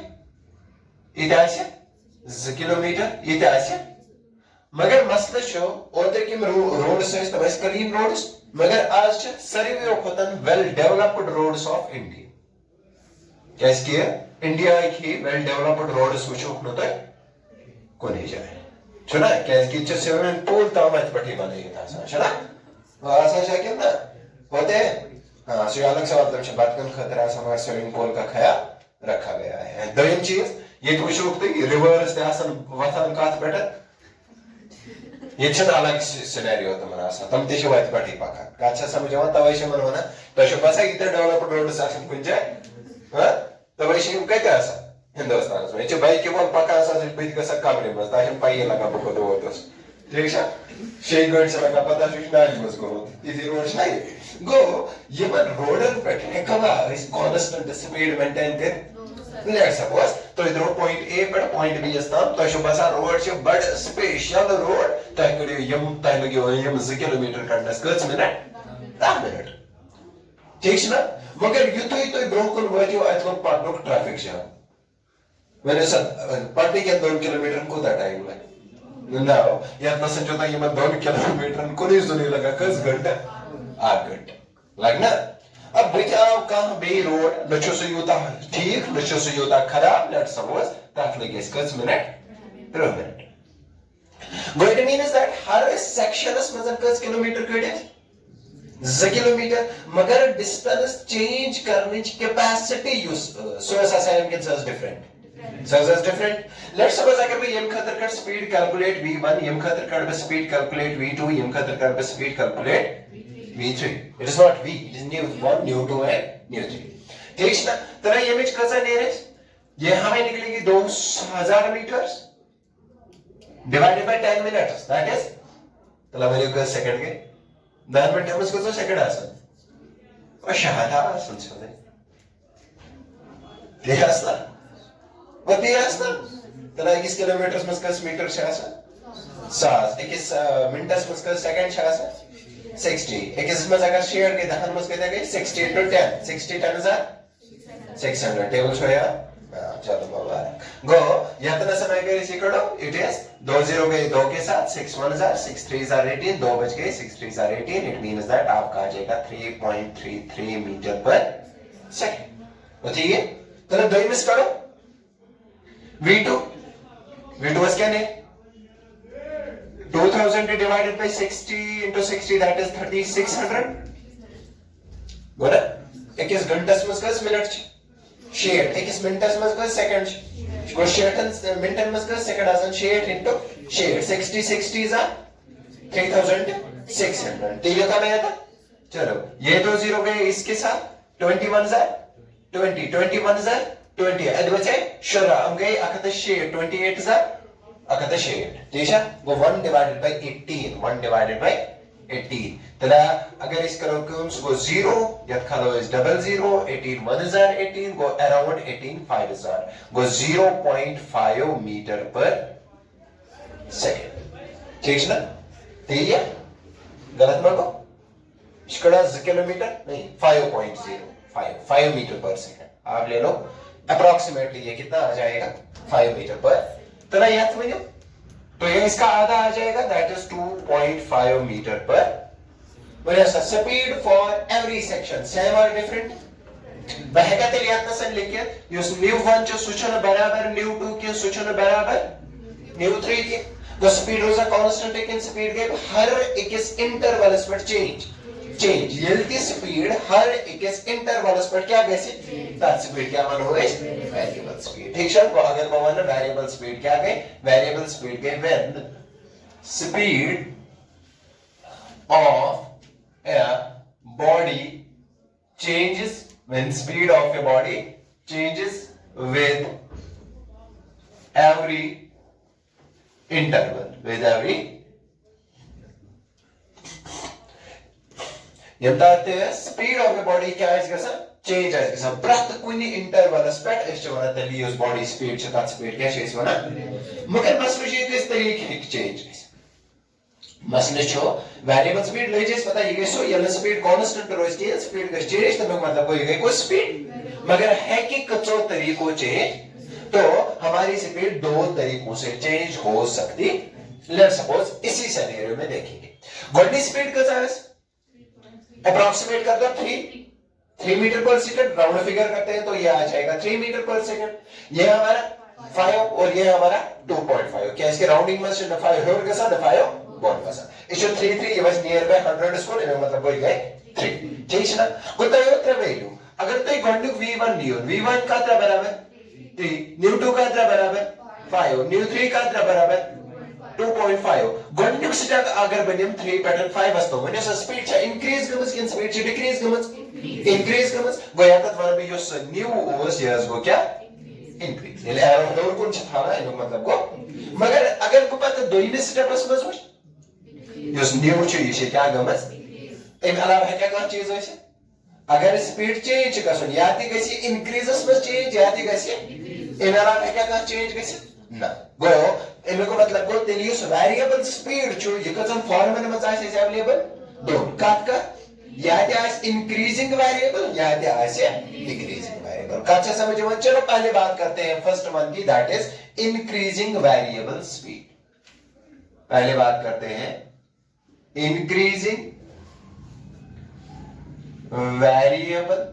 ये किलोमीटर, ये मगर मसला छो ओते कि रोड से तबस कलीन रोड्स, मगर आज सारे खोतन well developed roads of India. कैस किया इंडिया की वेल डेवलप्ड रोड्स वुचो न तो कोने जाए छना कैस कि स्विमिंग पूल तामत पटी बने था छना वासा शकिन ना होते हां सो अलग सवाल तुम बात कर खतरा समार स्विमिंग पूल का ख्याल रखा गया है। दोयम चीज ये तो वुचो रिवर्स ते आसन वथन कात बेटा ये छन अलग सिनेरियो तमन आसा तम ते शवात पटी पाका काचा समझवा तवैश मन होना तो शबसा इधर डेवलप्ड रोड्स आसन कुन जाए हां तवैश हम कहते आसा हिंदुस्तान में ये बाइक के बोल पका आसा से बीच का सक्का में बस ताशम पाई लगा बको दो होतस ठीक है शे गड से लगा पता सुश ना बस को इसी रोड नहीं गो ये मन रोडर पे है कवा इस कांस्टेंट स्पीड मेंटेन कर लेट्स सपोज तो इधर पॉइंट ए पर पॉइंट बी स्थान तो शबसा रोड से बड़ स्पेशल रोड तय करियो यम तय लगियो यम 2 किलोमीटर करनस कच मिनट 10 मिनट ठीक है ना। मगर युतो तो ब्रोकन वजो अतलो पार्क ट्रैफिक जाम मैंने सब पार्टी के 2 किलोमीटर को दा टाइम लगे ना या ना समझो ये मैं 2 किलोमीटर को नहीं लगा कस घंटा 8 घंटे लगना। अब बचाओ कहां बे रोड नचो से योता ठीक नचो से योता खराब लेट्स सपोज तात लगे कस minute 3 minute. What means that हर सेक्शन में कस किलोमीटर कड़े 2 किलोमीटर, मगर डिस्टेंस चेंज करने की कैपेसिटी यूज सोर्स असाइन के सस डिफरेंट। लेट्स सपोज अगर मैं यम खतर कर स्पीड कैलकुलेट v1 यम खतर कर स्पीड कैलकुलेट v2 यम खतर कर speed calculate v3 it is not v it is new 1 new 2 and new 3 ठीक है ना। तरह ये इमेज कैसा नियरेस्ट ये हमें निकलेगी 2000 metres divided by 10 minutes that is तला वैल्यू का सेकंड के 10 मिनट हम इसको तो सेकंड आसन और शहादा आसन सोने ठीक है ना वती आसन तला 21 किलोमीटर में का मीटर से आसन 21 मिनट्स में का सेकंड से आसन 60 21 में अगर शेयर के दहन में कहते हैं 60 into 10 60 10 is 600 टेबल छो यार चलो मुबारक गो यातना समय के इसी करो इट इज 2 0 गए 2 के साथ 6 1 6 3 18 2 बच गए 6 3 18 इट मींस दैट आपका आ जाएगा 3.33 मीटर पर सेकंड। ठीक है तो दो मिस करो v2 was क्या है 2000 divided by 60 into 60 that is 3600 बोला 21 घंटा में का मिनट शेयर 21 मिनट में का सेकंड को शेयर मिनट में का सेकंड आसन शेयर into शेयर 60 60 is 3600 ठीक है ना था। चलो ये 2 0 गए इसके साथ 21 20 बचे शरा हम गए अकत शेयर 28 अकत शेयर ठीक है वो 1 divided by 18 तला अगर इस करो को 0 यत खालो is 00 18 1018 go around 18 5000 go 0.5 metre पर सेकंड ठीक है ना। ठीक है गलत मत को इसकड़ा 2 किलोमीटर नहीं 5.05 मीटर पर सेकंड आप ले लो अप्रोक्सीमेटली ये कितना आ जाएगा 5 मीटर पर तला याद समझो तो ये इसका आधा आ जाएगा दैट इज 2.5 मीटर पर बोलिए speed for every section same और डिफरेंट बहका तेल याद नसन लिखित युस nu1 जो सुचन बराबर nu2 के सुचन बराबर nu3 के तो स्पीड रोजा कांस्टेंट लेकिन स्पीड के हर एकस इंटरवल्स पर चेंज यल्ती स्पीड हर एकस इंटरवल्स पर क्या गैसे दैट स्पीड क्या मान होए वेरिएबल स्पीड ठीक है तो अगर मानो वेरिएबल स्पीड क्या गए वेरिएबल स्पीड के when speed of a body changes when speed of a body changes with every interval with every यमताते speed of a body क्या है इसका change है इसका प्रत्येक कुनी interval aspect इस चीज़ वाला तली उस body speed से तात speed क्या चीज़ वाला मगर बस मुझे इस तरीके की change मसले छो वेरिएबल स्पीड ले जेस पता ये सो ये स्पीड कांस्टेंट रोज की स्पीड का चेंज तो मतलब कोई गई कोई स्पीड मगर है कि कचो तरीकों चेंज तो हमारी स्पीड दो तरीकों से चेंज हो सकती लेट्स सपोज इसी सिनेरियो में देखेंगे गोल्डी स्पीड का साइज अप्रॉक्सीमेट कर दो 3 मीटर पर सेकंड राउंड फिगर करते हैं तो ये आ जाएगा 3 मीटर पर सेकंड ये हमारा 5 और ये हमारा 2.5 क्या इसके राउंडिंग में 5 होर के साथ 5 बहुत पसंद इशो 3 ये वाज नियर बाय 100 स्कोर इनमें मतलब वही गए 3 ठीक है ना कोता यो त्र वैल्यू अगर तो गंडुक v1 लियो v1 का त्र बराबर 3 nu2 का त्र बराबर 5 nu3 का त्र बराबर 2.5 गंडुक से अगर बनियम 3 पैटर्न 5 वस्तो म्हणजे स्पीड चा इंक्रीज गमस इन स्पीड ची डिक्रीज गमस इंक्रीज गमस गोया तत वन बी योस न्यू ओस यस गो क्या इंक्रीज ले और कौन सा था ना मतलब को मगर अगर को पता दो ही स्टेप बस युस न्यू चीज क्या गमस इन अलावा है क्या कौन चीज है अगर स्पीड चेंज गसन या ती गसी इंक्रीजेस में चेंज या ती गसी इन अलावा है क्या कौन चेंज गसी ना गो इनमें को मतलब को तेलियस वेरिएबल स्पीड जो ये कसन फॉर्मूला में चाहिए से अवेलेबल दो का या ती आस इंक्रीजिंग वेरिएबल या ती आस डिक्रीजिंग वेरिएबल काचा समझो चलो पहले बात करते हैं फर्स्ट वन की that is increasing variable speed पहले बात करते हैं increasing variable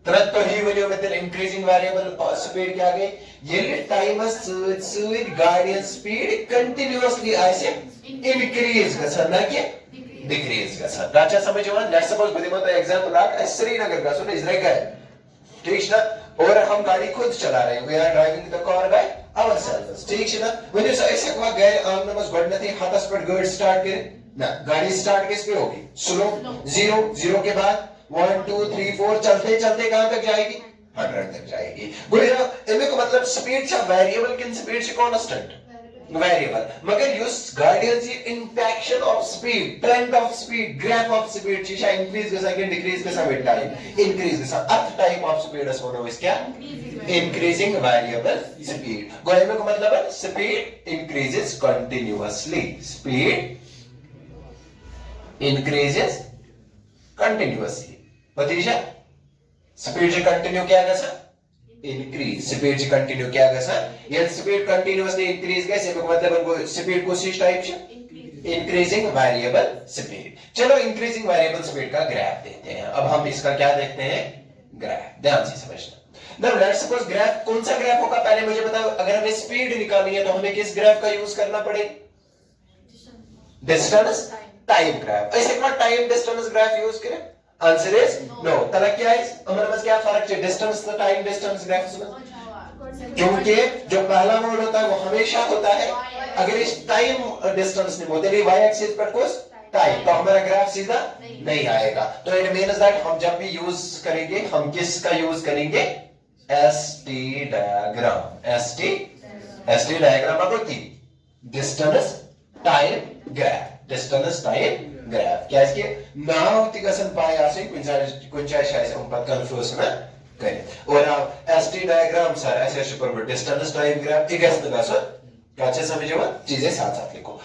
तरत तो ही वैल्यू में increasing variable स्पीड क्या गई ये time speed guardian speed continuously ऐसे इंक्रीज गसन ना कि डिक्रीज गसन राचा समझो ना लेट्स सपोज बुद्धिमत्ता एग्जांपल लाक श्रीनगर का सुन इजराइल का ठीक है और हम गाड़ी खुद चला रहे हैं we are driving the car by ourselves ठीक है ना when you ऐसे हुआ गए आमने बस गड़ने हाथस पर गाड़ी स्टार्ट करे ना गाड़ी स्टार्ट किस पे होगी स्लो 0 के बाद 1 2 3 4 चलते चलते कहां तक जाएगी 100 तक जाएगी गुड़िया इनमें को मतलब स्पीड से वेरिएबल किन स्पीड से कांस्टेंट वेरिएबल मगर यूज गार्डियन जी इंपैक्शन of speed trend of speed graph of speed चीजा इंक्रीज के साथ डिक्रीज के साथ टाइम इंक्रीज के साथ अर्थ टाइप ऑफ स्पीड इस होना इस क्या इंक्रीजिंग वेरिएबल स्पीड गोए में को मतलब है speed increases continuously speed increases continuously भतीजा स्पीड से कंटिन्यू क्या कर सकता इंक्रीज स्पीड से कंटिन्यू क्या कर सकता ये स्पीड कंटिन्यूअसली इंक्रीज कैसे मतलब स्पीड को किस टाइप से इंक्रीजिंग वेरिएबल स्पीड चलो इंक्रीजिंग वेरिएबल स्पीड का ग्राफ देखते हैं अब हम इसका क्या देखते हैं ग्राफ ध्यान से समझना Now let's suppose ग्राफ कौन सा ग्राफ होगा पहले मुझे बताओ अगर हमें स्पीड निकालनी है तो हमें किस ग्राफ का यूज करना पड़ेगा डिस्टेंस टाइम ग्राफ ऐसे क्या टाइम डिस्टेंस ग्राफ यूज करें आंसर इज नो तला क्या है हमारे पास क्या फर्क है डिस्टेंस तो टाइम डिस्टेंस ग्राफ में क्योंकि जो पहला मोड होता है वो हमेशा होता है अगर इस टाइम डिस्टेंस नहीं होते y एक्सिस पर कुछ टाइम तो हमारा ग्राफ सीधा नहीं आएगा तो इट मींस दैट हम जब भी यूज करेंगे हम किसका यूज करेंगे ST डायग्राम मतलब की डिस्टेंस टाइम ग्राफ क्या इसके नाउ तिगसन पाए आसे कुछ शायद हम पद कंफ्यूज ना करें और आप ST डायग्राम सर ऐसे पर डिस्टेंस टाइम ग्राफ तिगस तगस काचे समझो चीजें साथ साथ लिखो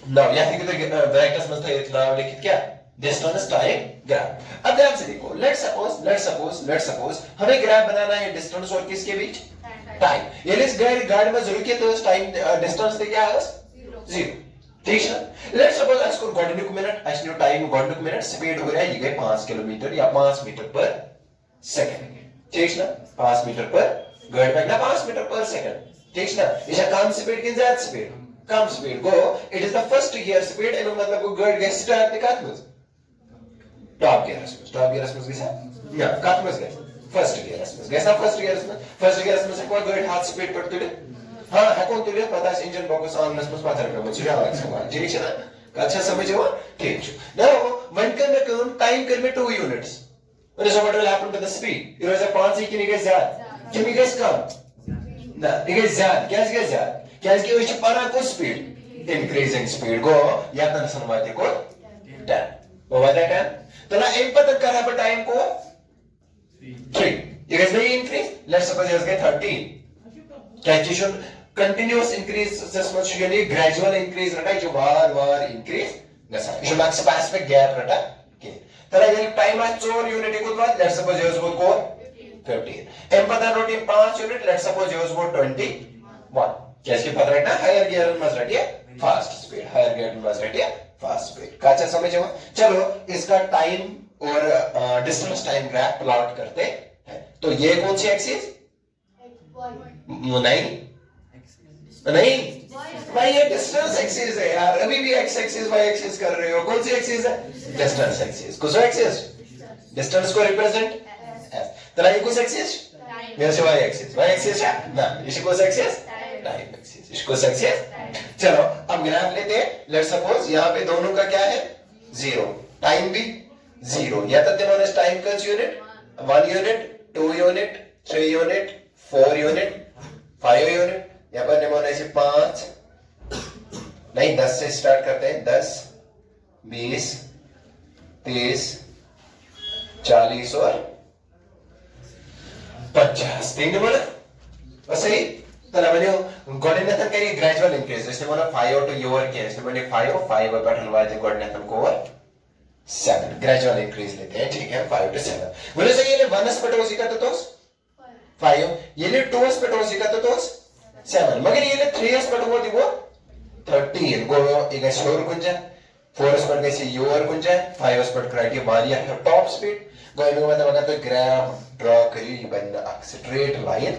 नाउ यहां की तो ब्रैकेट्स में था इतना लिखित क्या डिस्टेंस टाइम ग्राफ अब ध्यान से देखो लेट्स सपोज हमें ग्राफ बनाना है डिस्टेंस और किसके बीच टाइम ये इस गाड़ी में जरूर के तो टाइम डिस्टेंस से क्या है 0 ठीक है लेट्स सपोज आज को गॉडनिक मिनट आज न्यू टाइम गॉडनिक मिनट स्पीड हो रहा है ये गए 5 किलोमीटर या 5 मीटर पर सेकंड ठीक है ना 5 मीटर पर गड़ पे ना 5 मीटर पर सेकंड ठीक है ना ये कम स्पीड की ज्यादा speed come speed go it is the first gear speed and मतलब को गड़ गए स्टार्ट ते कत मज टॉप गियर में गैसा या कत मज गए फर्स्ट गियर में गैसा फर्स्ट गियर में से को गड़ हाथ स्पीड पर तुले हां हकों तुले पता है इंजन बॉक्स ऑन में पता रखो मुझे अलग सवाल ठीक है ना अच्छा समझो ठीक है now when can the time कर में 2 units what is what will happen to the speed it was a 5 की निगे ज्यादा कि निगे कम ना निगे ज्यादा क्या ज्यादा क्या इसकी वजह परा को स्पीड इंक्रीजिंग स्पीड गो या तन संवादी को 10 वो वाला 10 तो ना इन पता कर है टाइम को 3 ये कैसे इंक्रीज लेट्स सपोज इट गए 13 क्या चीज continuous increase सच यानी gradual increase रटा जो बार इंक्रीज गसा जो मैक्स स्पेसिफिक गैप रटा के तरा ये टाइम है 4 यूनिट को बाद लेट्स सपोज यूज वो को 15 एम पता रोटी 5 यूनिट लेट्स सपोज यूज वो 21 कैसे पता रखना हायर गियर में मत रटिए फास्ट स्पीड हायर गियर में मत रटिए फास्ट स्पीड काचा समझो चलो इसका टाइम और डिस्टेंस टाइम ग्राफ प्लॉट करते हैं तो ये कौन सी एक्सिस नहीं भाई ये डिस्टेंस एक्सिस है यार अभी भी एक्स एक्सिस वाई एक्सिस कर रहे हो कौन सी एक्सिस है डिस्टेंस एक्सिस कौन सा एक्सिस डिस्टेंस को रिप्रेजेंट एस तेरा ये कौन सा एक्सिस मेरे से वाई एक्सिस है ना इसी कौन सा एक्सिस टाइम एक्सिस इसको एक्सिस चलो अब ग्राफ लेते हैं लेट्स सपोज यहां पे दोनों का क्या है 0 टाइम भी 0 या तो देखो ना टाइम का unit 1 unit 2 unit 3 unit 4 unit 5 unit यहाँ पर निमोना से 5 नहीं 10 से स्टार्ट करते हैं 10 20 30 40 और 50 तीन निमोना बस सही तो ना मैंने कोऑर्डिनेशन करी ग्रेजुअल इंक्रीज इसने बोला 5 टू योर के इसने मैंने 5 पर हलवाई कोऑर्डिनेशन को और 7 ग्रेजुअल इंक्रीज लेते हैं ठीक है 5 टू 7 बोले सही ये 1 स्पेटोसी का तो 5 ये 2 स्पेटोसी का तो 7 मगर ये 3 स्पट वो थी वो 13 गो एक शोर कुंजा 4 स्पट कैसे योर कुंजा 5 स्पट क्राइटेरिया वारिया है टॉप स्पीड गो इनको मतलब अगर तो ग्राफ ड्रॉ करी बन स्ट्रेट लाइन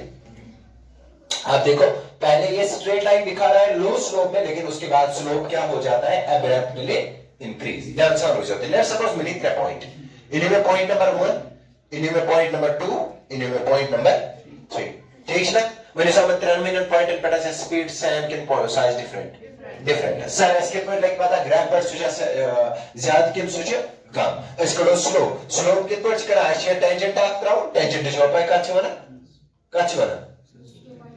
आप देखो पहले ये स्ट्रेट लाइन दिखा रहा है लो स्लोप में लेकिन उसके बाद स्लोप क्या हो जाता है अब्रप्टली इंक्रीज ध्यान से हो जाता है लेट्स सपोज मिली 3 पॉइंट इन्हीं में पॉइंट नंबर 1 इन्हीं में पॉइंट नंबर 2 इन्हीं में पॉइंट नंबर 3 ठीक है ना when you have a 3 minute point and put as a speed same can size different sir इसके पर लाइक पता ग्राफ पर सुझा ज्यादा किम सुझा कम इसको स्लोप के पर करा है टेंजेंट आत्राव टेंजेंट जो पे काच वना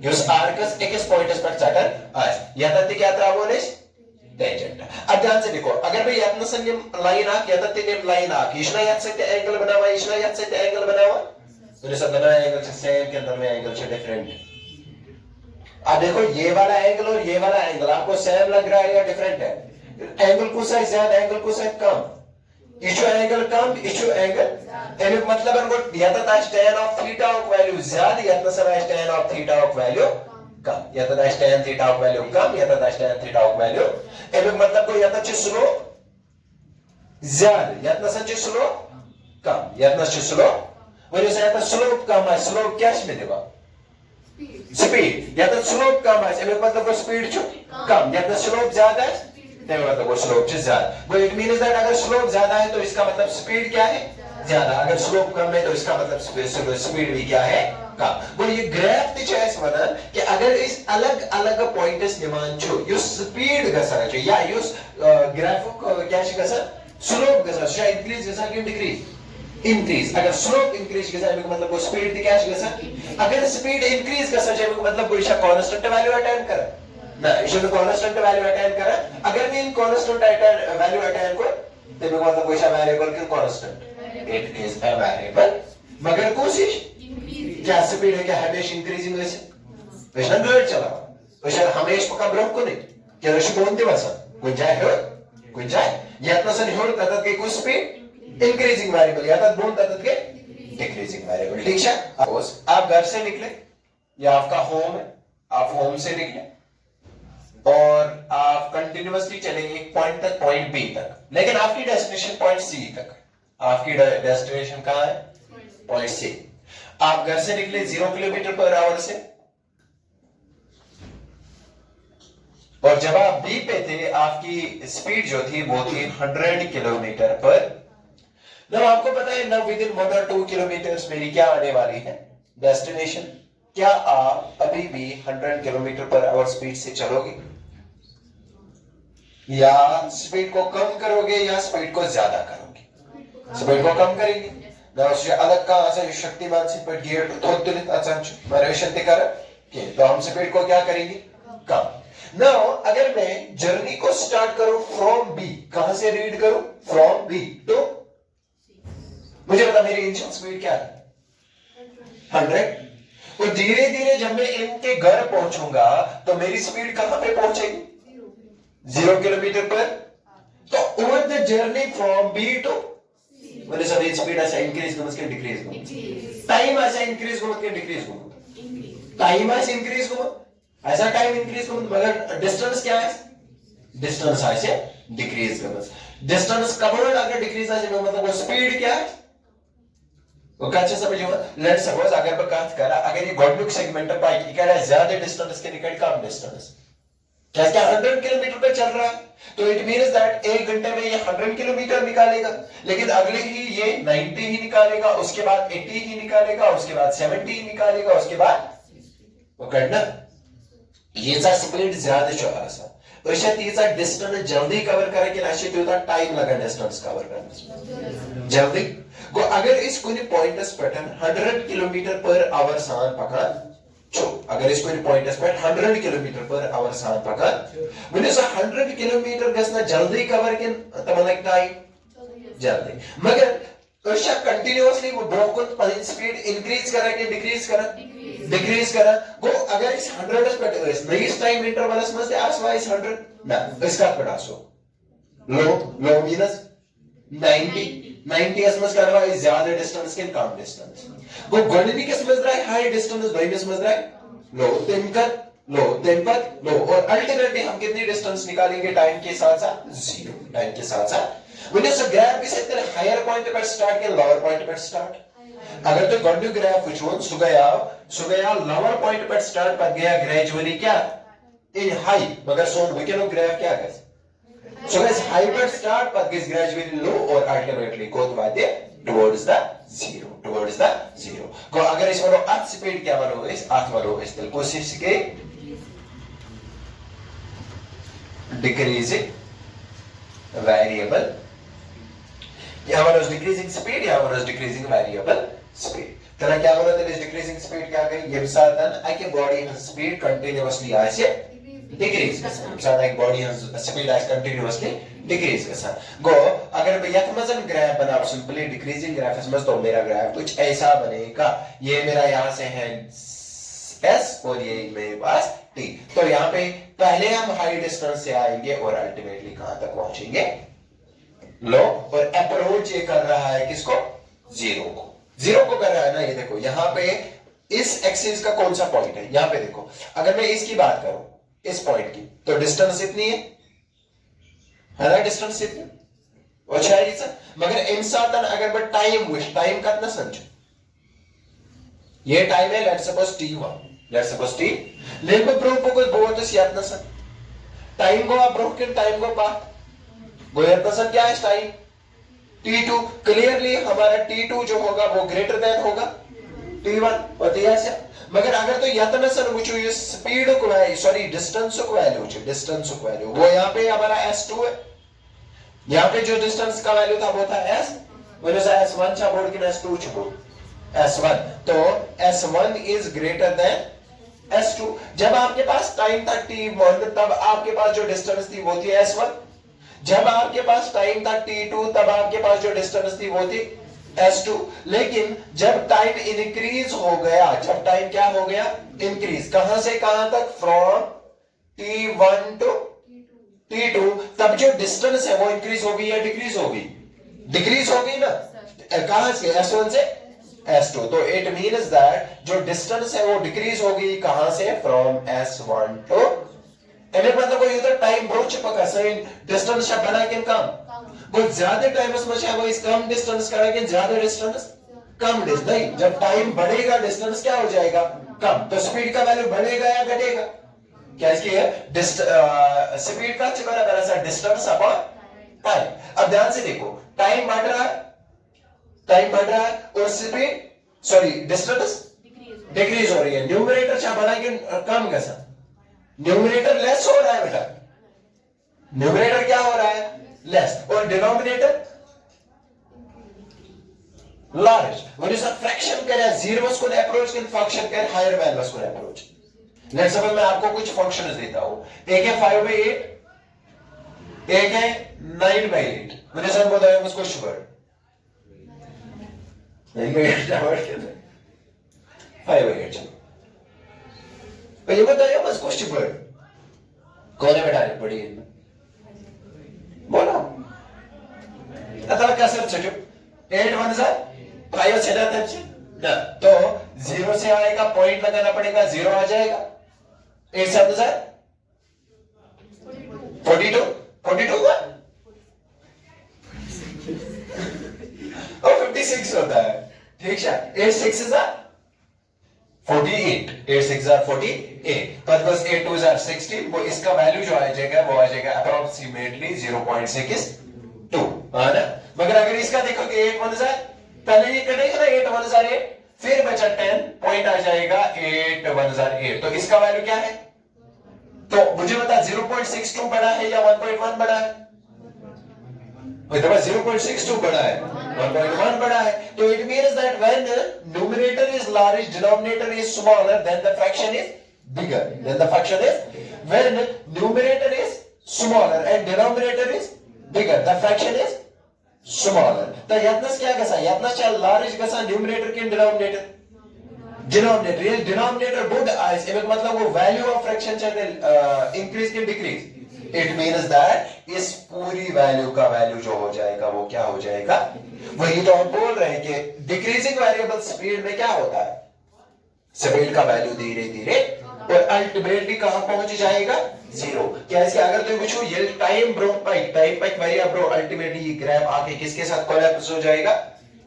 यूज आर्कस एकस पॉइंट्स पर चटर आज या तक क्या त्रावो ने टेंजेंट अब ध्यान से देखो अगर भाई यातना संयम लाइन आ या तक ने लाइन आ इसना याद से एंगल बनावा इसना याद से एंगल बनावा तो सब दोनों एंगल से सेम के अंदर में एंगल से डिफरेंट अब देखो ये वाला एंगल और ये वाला एंगल आपको सेम लग रहा है या डिफरेंट है एंगल को साइज ज्यादा एंगल को साइज कम इशू एंगल कम इशू एंगल एंगल मतलब इनको या तो tan of theta of value ज्यादा या तो सर tan of theta of value कम या तो tan थीटा ऑफ वैल्यू कम या तो tan theta of value angle मतलब को या तो स्लोप ज्यादा या तो सच स्लोप कम या तो स्लोप वैल्यू से या तो स्लोप कम है स्लोप क्या में देगा स्पीड या तो स्लोप कम है इसमें मतलब वो स्पीड जो कम या तो स्लोप ज्यादा है तो मतलब वो स्लोप से ज्यादा वो इट मींस दैट अगर स्लोप ज्यादा है तो इसका मतलब स्पीड क्या है ज्यादा अगर स्लोप कम है तो इसका मतलब स्पीड भी क्या है कम वो ये ग्राफ ती चॉइस बना कि अगर इस अलग अलग पॉइंट्स निमान जो यो स्पीड गसा जो या यो ग्राफ को क्या गसा स्लोप गसा शायद इंक्रीज गसा कि डिक्रीज इंक्रीज अगर स्लोप इंक्रीज के साथ मतलब वो स्पीड दी क्या गसा अगर स्पीड इंक्रीज का सच मतलब कोई शा कांस्टेंट वैल्यू अटेन कर ना इशे को कांस्टेंट वैल्यू अटेन कर अगर मैं इन कांस्टेंट वैल्यू अटेन को तो मतलब कोई शा वेरिएबल के constant it is a variable मगर कोशिश क्या स्पीड है क्या हमेशा इंक्रीजिंग वैसे वैसे ग्रेड चला वैसे हमेशा पक्का ब्रेक को नहीं क्या रश कोणते वासा कोई जाए या इतना सन हो तत के कोई स्पीड इंक्रीजिंग वेरिएबल या तो बोल तत के डिक्रीजिंग वेरिएबल ठीक है आप घर से निकले या आपका होम है आप होम से निकले और आप कंटिन्यूअसली चलेंगे एक पॉइंट तक, पॉइंट बी तक, लेकिन आपकी डेस्टिनेशन पॉइंट सी तक। आपकी डेस्टिनेशन कहाँ है? Point C. आप घर से निकले 0 किलोमीटर पर आवर से, और जब आप बी पे थे आपकी स्पीड जो थी वो थी 100 किलोमीटर पर। जब आपको पता है ना विद इन 1 और 2 किलोमीटर मेरी क्या आने वाली है डेस्टिनेशन, क्या आप अभी भी 100 किलोमीटर पर आवर स्पीड से चलोगे, या स्पीड को कम करोगे, या स्पीड को ज्यादा करोगे? स्पीड को कम करेंगे ना, उससे अलग का असर शक्तिमान से पर गियर तो तुलित आचार्य मेरे शक्ति कर के, तो हम स्पीड को क्या करेंगे? कम। नाउ अगर मैं जर्नी को स्टार्ट करूं फ्रॉम बी, कहां से रीड करूं? फ्रॉम बी टू, मुझे पता मेरी इनिशियल स्पीड क्या है? 100। और धीरे धीरे जब मैं इनके घर पहुंचूंगा तो मेरी स्पीड कहां पे पहुंचेगी? 0 किलोमीटर पर। तो over the journey from B to, मैंने सभी स्पीड ऐसा इंक्रीज हो उसके डिक्रीज हो, टाइम ऐसा इंक्रीज हो उसके डिक्रीज हो, टाइम ऐसा इंक्रीज हो ऐसा टाइम इंक्रीज हो, मगर डिस्टेंस क्या है? डिस्टेंस ऐसे डिक्रीज हो, डिस्टेंस कवर्ड अगर डिक्रीज ऐसे मतलब वो स्पीड क्या है वो कैसे समझो? लेट सपोज अगर मैं बात करा, अगर ये गॉडबुक सेगमेंट पर इकड़ा ज्यादा डिस्टेंस के निकट कम डिस्टेंस, क्या 100 किलोमीटर पे चल रहा है, तो इट मींस दैट 1 घंटे में ये 100 किलोमीटर निकालेगा, लेकिन अगले ही ये 90 ही निकालेगा, उसके बाद 80 ही निकालेगा, उसके बाद 70 निकालेगा, उसके बाद वो करना ये स्पीड ज्यादा चला सा अशा तीचा डिस्टेंस जल्दी कवर करे कि अशा तीचा टाइम लगा डिस्टेंस कवर करने जल्दी गो। अगर इस कोई points pattern 100 kilometre per our सान पकड़ छो, अगर इस कोई पॉइंटस पे 100 किलोमीटर पर आवर सान पकड़ मुझे 100 किलोमीटर गसना जल्दी कवर के तमला टाइम जल्दी, मगर अशा कंटिन्यूअसली वो ब्रोकन पर स्पीड इंक्रीज करा कि डिक्रीज करा? डिक्रीज करा गो। अगर इस 100 पे इस टाइम इंटरवल में से आसवाइस 100 ना इसका पड़ासो लो लो मीनस 90 एसएमएस करवा इस ज्यादा डिस्टेंस के कम डिस्टेंस वो गणनी के समझ रहा है हाई डिस्टेंस भाई में समझ रहा है लो दिन पर लो, और अल्टीमेटली हम कितनी डिस्टेंस निकालेंगे टाइम के साथ साथ? 0 टाइम के साथ साथ when is a graph is at the higher point पर start के lower point पर start, अगर तो गॉड ग्राफ विचुअल सुगया लोअर पॉइंट पर स्टार्ट पर गया ग्रेजुअली क्या इन हाई, मगर सोन वी कैन ग्राफ क्या है so as high पर start but gets gradually low or ultimately go towards the zero को। अगर इस वालों अर्थ स्पीड क्या वालों इस अर्थ वालों इस दिल कोशिश के decreasing variable, यहाँ वालों decreasing speed, यहाँ वालों decreasing variable speed, तरह क्या वालों तेरे decreasing speed क्या कहीं ये साधन आके body speed continuously ऐसे डिक्रीज का साथ एक बॉडी स्पीड आज कंटिन्यूअसली डिक्रीज का साथ गो। अगर मैं यथमजन ग्राफ बनाऊं सिंपली डिक्रीजिंग ग्राफ इसमें, तो मेरा ग्राफ कुछ ऐसा बनेगा, ये मेरा यहां से है s और ये मेरे पास t, तो यहाँ पे पहले हम हाई डिस्टेंस से आएंगे और अल्टीमेटली कहां तक पहुंचेंगे? लो, और अप्रोच ये कर रहा है किसको? जीरो को कर रहा है ना। ये देखो यहाँ पे इस एक्सिस का कौन सा पॉइंट है, यहाँ पे देखो अगर मैं इसकी बात करूं इस पॉइंट की, तो डिस्टेंस इतनी है ना, डिस्टेंस इतनी अच्छा है सर, मगर इंसान अगर मैं टाइम कितना समझो, ये टाइम है लेट्स सपोज t1 लेकिन प्रूफ को बहुत याद ना सर टाइम को आप ब्रोकन टाइम को पा गोयत ना सर क्या है टाइम t2, क्लियरली हमारा t2 जो होगा वो ग्रेटर देन होगा t1 और t मगर अगर तो यतना सर मुझे ये स्पीड को वैल्यू सॉरी डिस्टेंस को वैल्यू वो यहाँ पे हमारा s2 है, यहाँ पे जो डिस्टेंस का वैल्यू था वो था s, मेरे से s1 छा बोर्ड की s2 छो s1, तो s1 is greater than s2। जब आपके पास टाइम था t1 तब आपके पास जो डिस्टेंस थी वो थी s1, जब आपके पास टाइम था t2 तब आपके पास जो डिस्टेंस थी वो थी s2, लेकिन जब टाइम इंक्रीज हो गया, जब टाइम क्या हो गया इंक्रीज, कहां से कहां तक? फ्रॉम t1 टू t2, तब जो डिस्टेंस है वो इंक्रीज होगी या डिक्रीज होगी? डिक्रीज होगी ना, कहां से? s1 से s2, तो इट मींस दैट जो डिस्टेंस है वो डिक्रीज होगी कहां से? फ्रॉम s1 टू अमेक मतलब गो यूत टाइम ब्रोच पका सही डिस्टेंस छ बना किन कम गो ज्यादा टाइम में छ वो इस कम डिस्टेंस करा कि ज्यादा डिस्टेंस कम डिस्टेंस नहीं जब टाइम बढ़ेगा डिस्टेंस क्या हो जाएगा कम तो स्पीड का वैल्यू बढ़ेगा या घटेगा क्या इसकी स्पीड का बराबर ऐसा डिस्टेंस अपॉन टाइम अब ध्यान से देखो टाइम बढ़ रहा है और स्पीड सॉरी डिस्टेंस डिक्रीज हो रही है न्यूमरेटर क्या बना के कम कैसा न्यूमरेटर लेस हो रहा है बेटा न्यूमरेटर क्या हो रहा है लेस और denominator large when you fraction करे जीरोस को अप्रोच के फंक्शन करे हायर वैल्यूज को अप्रोच लेट्स सपोज मैं आपको कुछ फंक्शंस देता हूं एक है 5/8 एक है 9/8 मैंने सब बताया उसको शुगर 9/8 डाउट के 5/8 चलो तो ये बताइए बस कुछ शुगर कौन है बेटा पढ़ी इनमें बोलो अतः क्या सर चलो 8 1 जा 5 छड़ा था तो 0 से आएगा पॉइंट लगाना पड़ेगा 0 आ जाएगा 8 7 जा 42 हुआ और 56 होता है ठीक है 8 6 जा 48 8 6 जा 48 पर बस 8 2 जा 16 वो इसका वैल्यू जो आ जाएगा वो आ जाएगा अप्रोक्सीमेटली 0.62 है ना मगर अगर इसका देखो कि 8 1 जा पहले ये कटेगा ना 8 1 8 फिर बचा 10 पॉइंट आ जाएगा 8 1 8 तो इसका वैल्यू क्या है तो मुझे बता 0.62 बड़ा है या 1.1 बड़ा है मतलब 0.62 बड़ा है 1.1 बड़ा है तो it means that when numerator is large denominator is smaller then the fraction is bigger when numerator is smaller and denominator is bigger the fraction is smaller तो यातनस क्या कसा यातनस क्या large कसा numerator के denominator ये denominator both eyes एक मतलब वो value of fraction चाहे increase के decrease it means that इस पूरी वैल्यू का वैल्यू जो हो जाएगा वो क्या हो जाएगा वही तो हम बोल रहे हैं कि डिक्रीजिंग वेरिएबल स्पीड में क्या होता है स्पीड का वैल्यू धीरे धीरे और अल्टीमेटली कहां पहुंच जाएगा 0 कैसे अगर तुम पूछो ये टाइम पाइक वेरिएबल ब्रो अल्टीमेटली ये ग्राफ आके किसके साथ कोलैप्स हो जाएगा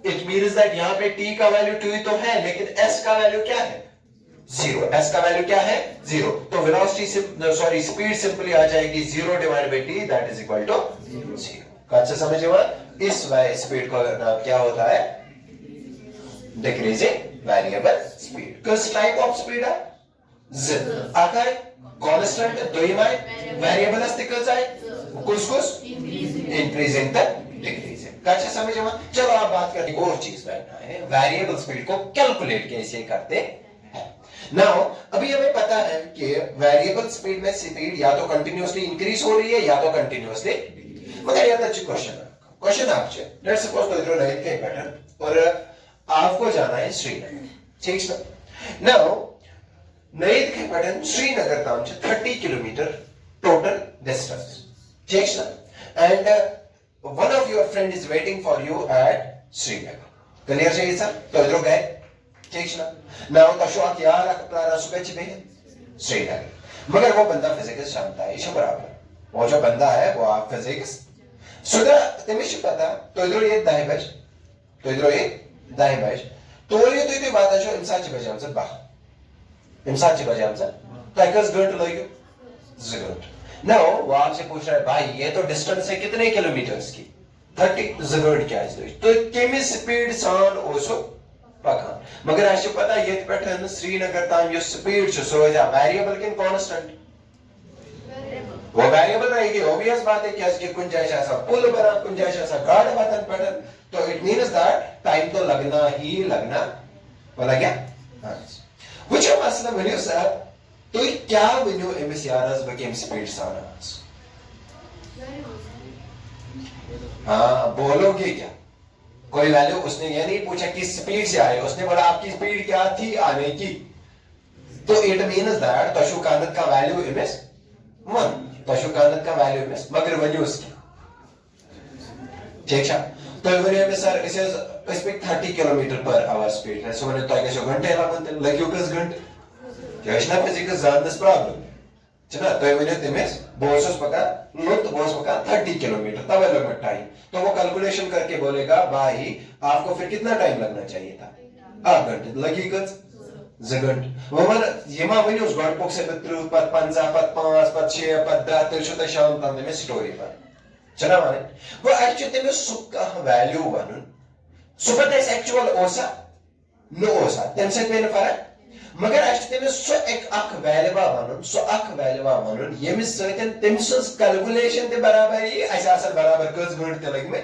इट मींस दैट यहां पे t का वैल्यू 2 तो है लेकिन s का वैल्यू क्या है 0 s का वैल्यू क्या है 0 तो वेलोसिटी सॉरी स्पीड सिंपली आ जाएगी 0 divided by t that is equal to 0 अच्छा समझे बात इस स्पीड को नाम क्या होता है डिक्रीजिंग वेरिएबल स्पीड किस टाइप ऑफ स्पीड है z आकार कांस्टेंट दोइमाय वेरिएबल अस्तिकच आहे कुछ इंक्रीजिंग तक डिक्रीजिंग अच्छा समझे बात चलो आप बात करते हैं और चीज बैठना है वेरिएबल स्पीड को कैलकुलेट कैसे करते हैं नाउ अभी हमें पता है कि वेरिएबल स्पीड में स्पीड या तो कंटिन्यूअसली इंक्रीज हो रही है या तो कंटिन्यूअसली मगर ये तो क्वेश्चन आपसे लेट्स सपोज तो इधर नहीं के पैटर्न और आपको जाना है श्रीनगर ठीक है नाउ नईद के पैटर्न श्रीनगर ताम 30 किलोमीटर टोटल डिस्टेंस ठीक है and one of your friend is waiting for you at Srinagar clear चाहिए सर तो इधर गए ठीक है ना तशो आप यार अपना सुबह में श्रीनगर मगर वो बंदा फिजिक्स जानता है इसे बराबर वो जो बंदा है वो आप फिजिक्स सुधा तमिश पता तो इधर ये दाएं बज तो इधर ये दाएं बज तो ये बात है जो इंसान बजे हमसे बाहर इंसान बजे हमसे ताकि घंटे लगे जरूर नो वो आपसे पूछ रहा है भाई ये तो डिस्टेंस है कितने किलोमीटर्स की 30 जगड़ क्या है तो केमी स्पीड सान ओसो पका मगर आपको पता ये पैटर्न श्रीनगर ताम जो स्पीड जो सो जा वेरिएबल किन कांस्टेंट वो वेरिएबल रहेगी ऑब्वियस बात है कि इसकी गुंजाइश ऐसा पुल बना गुंजाइश ऐसा गार्ड बटन पैटर्न तो इट मींस दैट टाइम तो लगना ही लगना बोला क्या व्हिच मसला व्हेन सर तो क्या वन्यू एमएस यारस बकेम स्पीड सानास हाँ बोलोगे क्या कोई वैल्यू उसने ये नहीं पूछा कि स्पीड से आए उसने बोला आपकी स्पीड क्या थी आने की तो इट मींस दैट तशु कांदत का वैल्यू एमएस 1 तशु कांदत का वैल्यू एमएस मगर वन्यू उसकी ठीक है तो वन्यू में सर इसे speed 30 kilometre per our speed है सो मैंने तो आगे 1 घंटे ला बनते लगियो किस घंटे Krishna physics is this problem. चला तो ये तमिस बोस पकान लुत बोस पकान 30 किलोमीटर तब लग टाइम तो वो कैलकुलेशन करके बोलेगा भाई आपको फिर कितना टाइम लगना चाहिए था 8 घंटे लगी कच 2 घंटे वो मन ये मा वनी उस गॉड पोक से 30 पत 50 पत 5 पत 6 पत 10 तेल शुद्ध शाम तक में स्टोरी पर चला माने वो एक्चुअली में सुका वैल्यू बनन सुपर दैट्स एक्चुअल ओसा नो ओसा तम से पेन फरक मगर एक्चुअली सो एक अख वैल्यूवा बनन सो अख वैल्यूवा बनन यमिस सतन तमसस कैलकुलेशन ते बराबर ही ऐसा असर बराबर कस घंटे ते लग में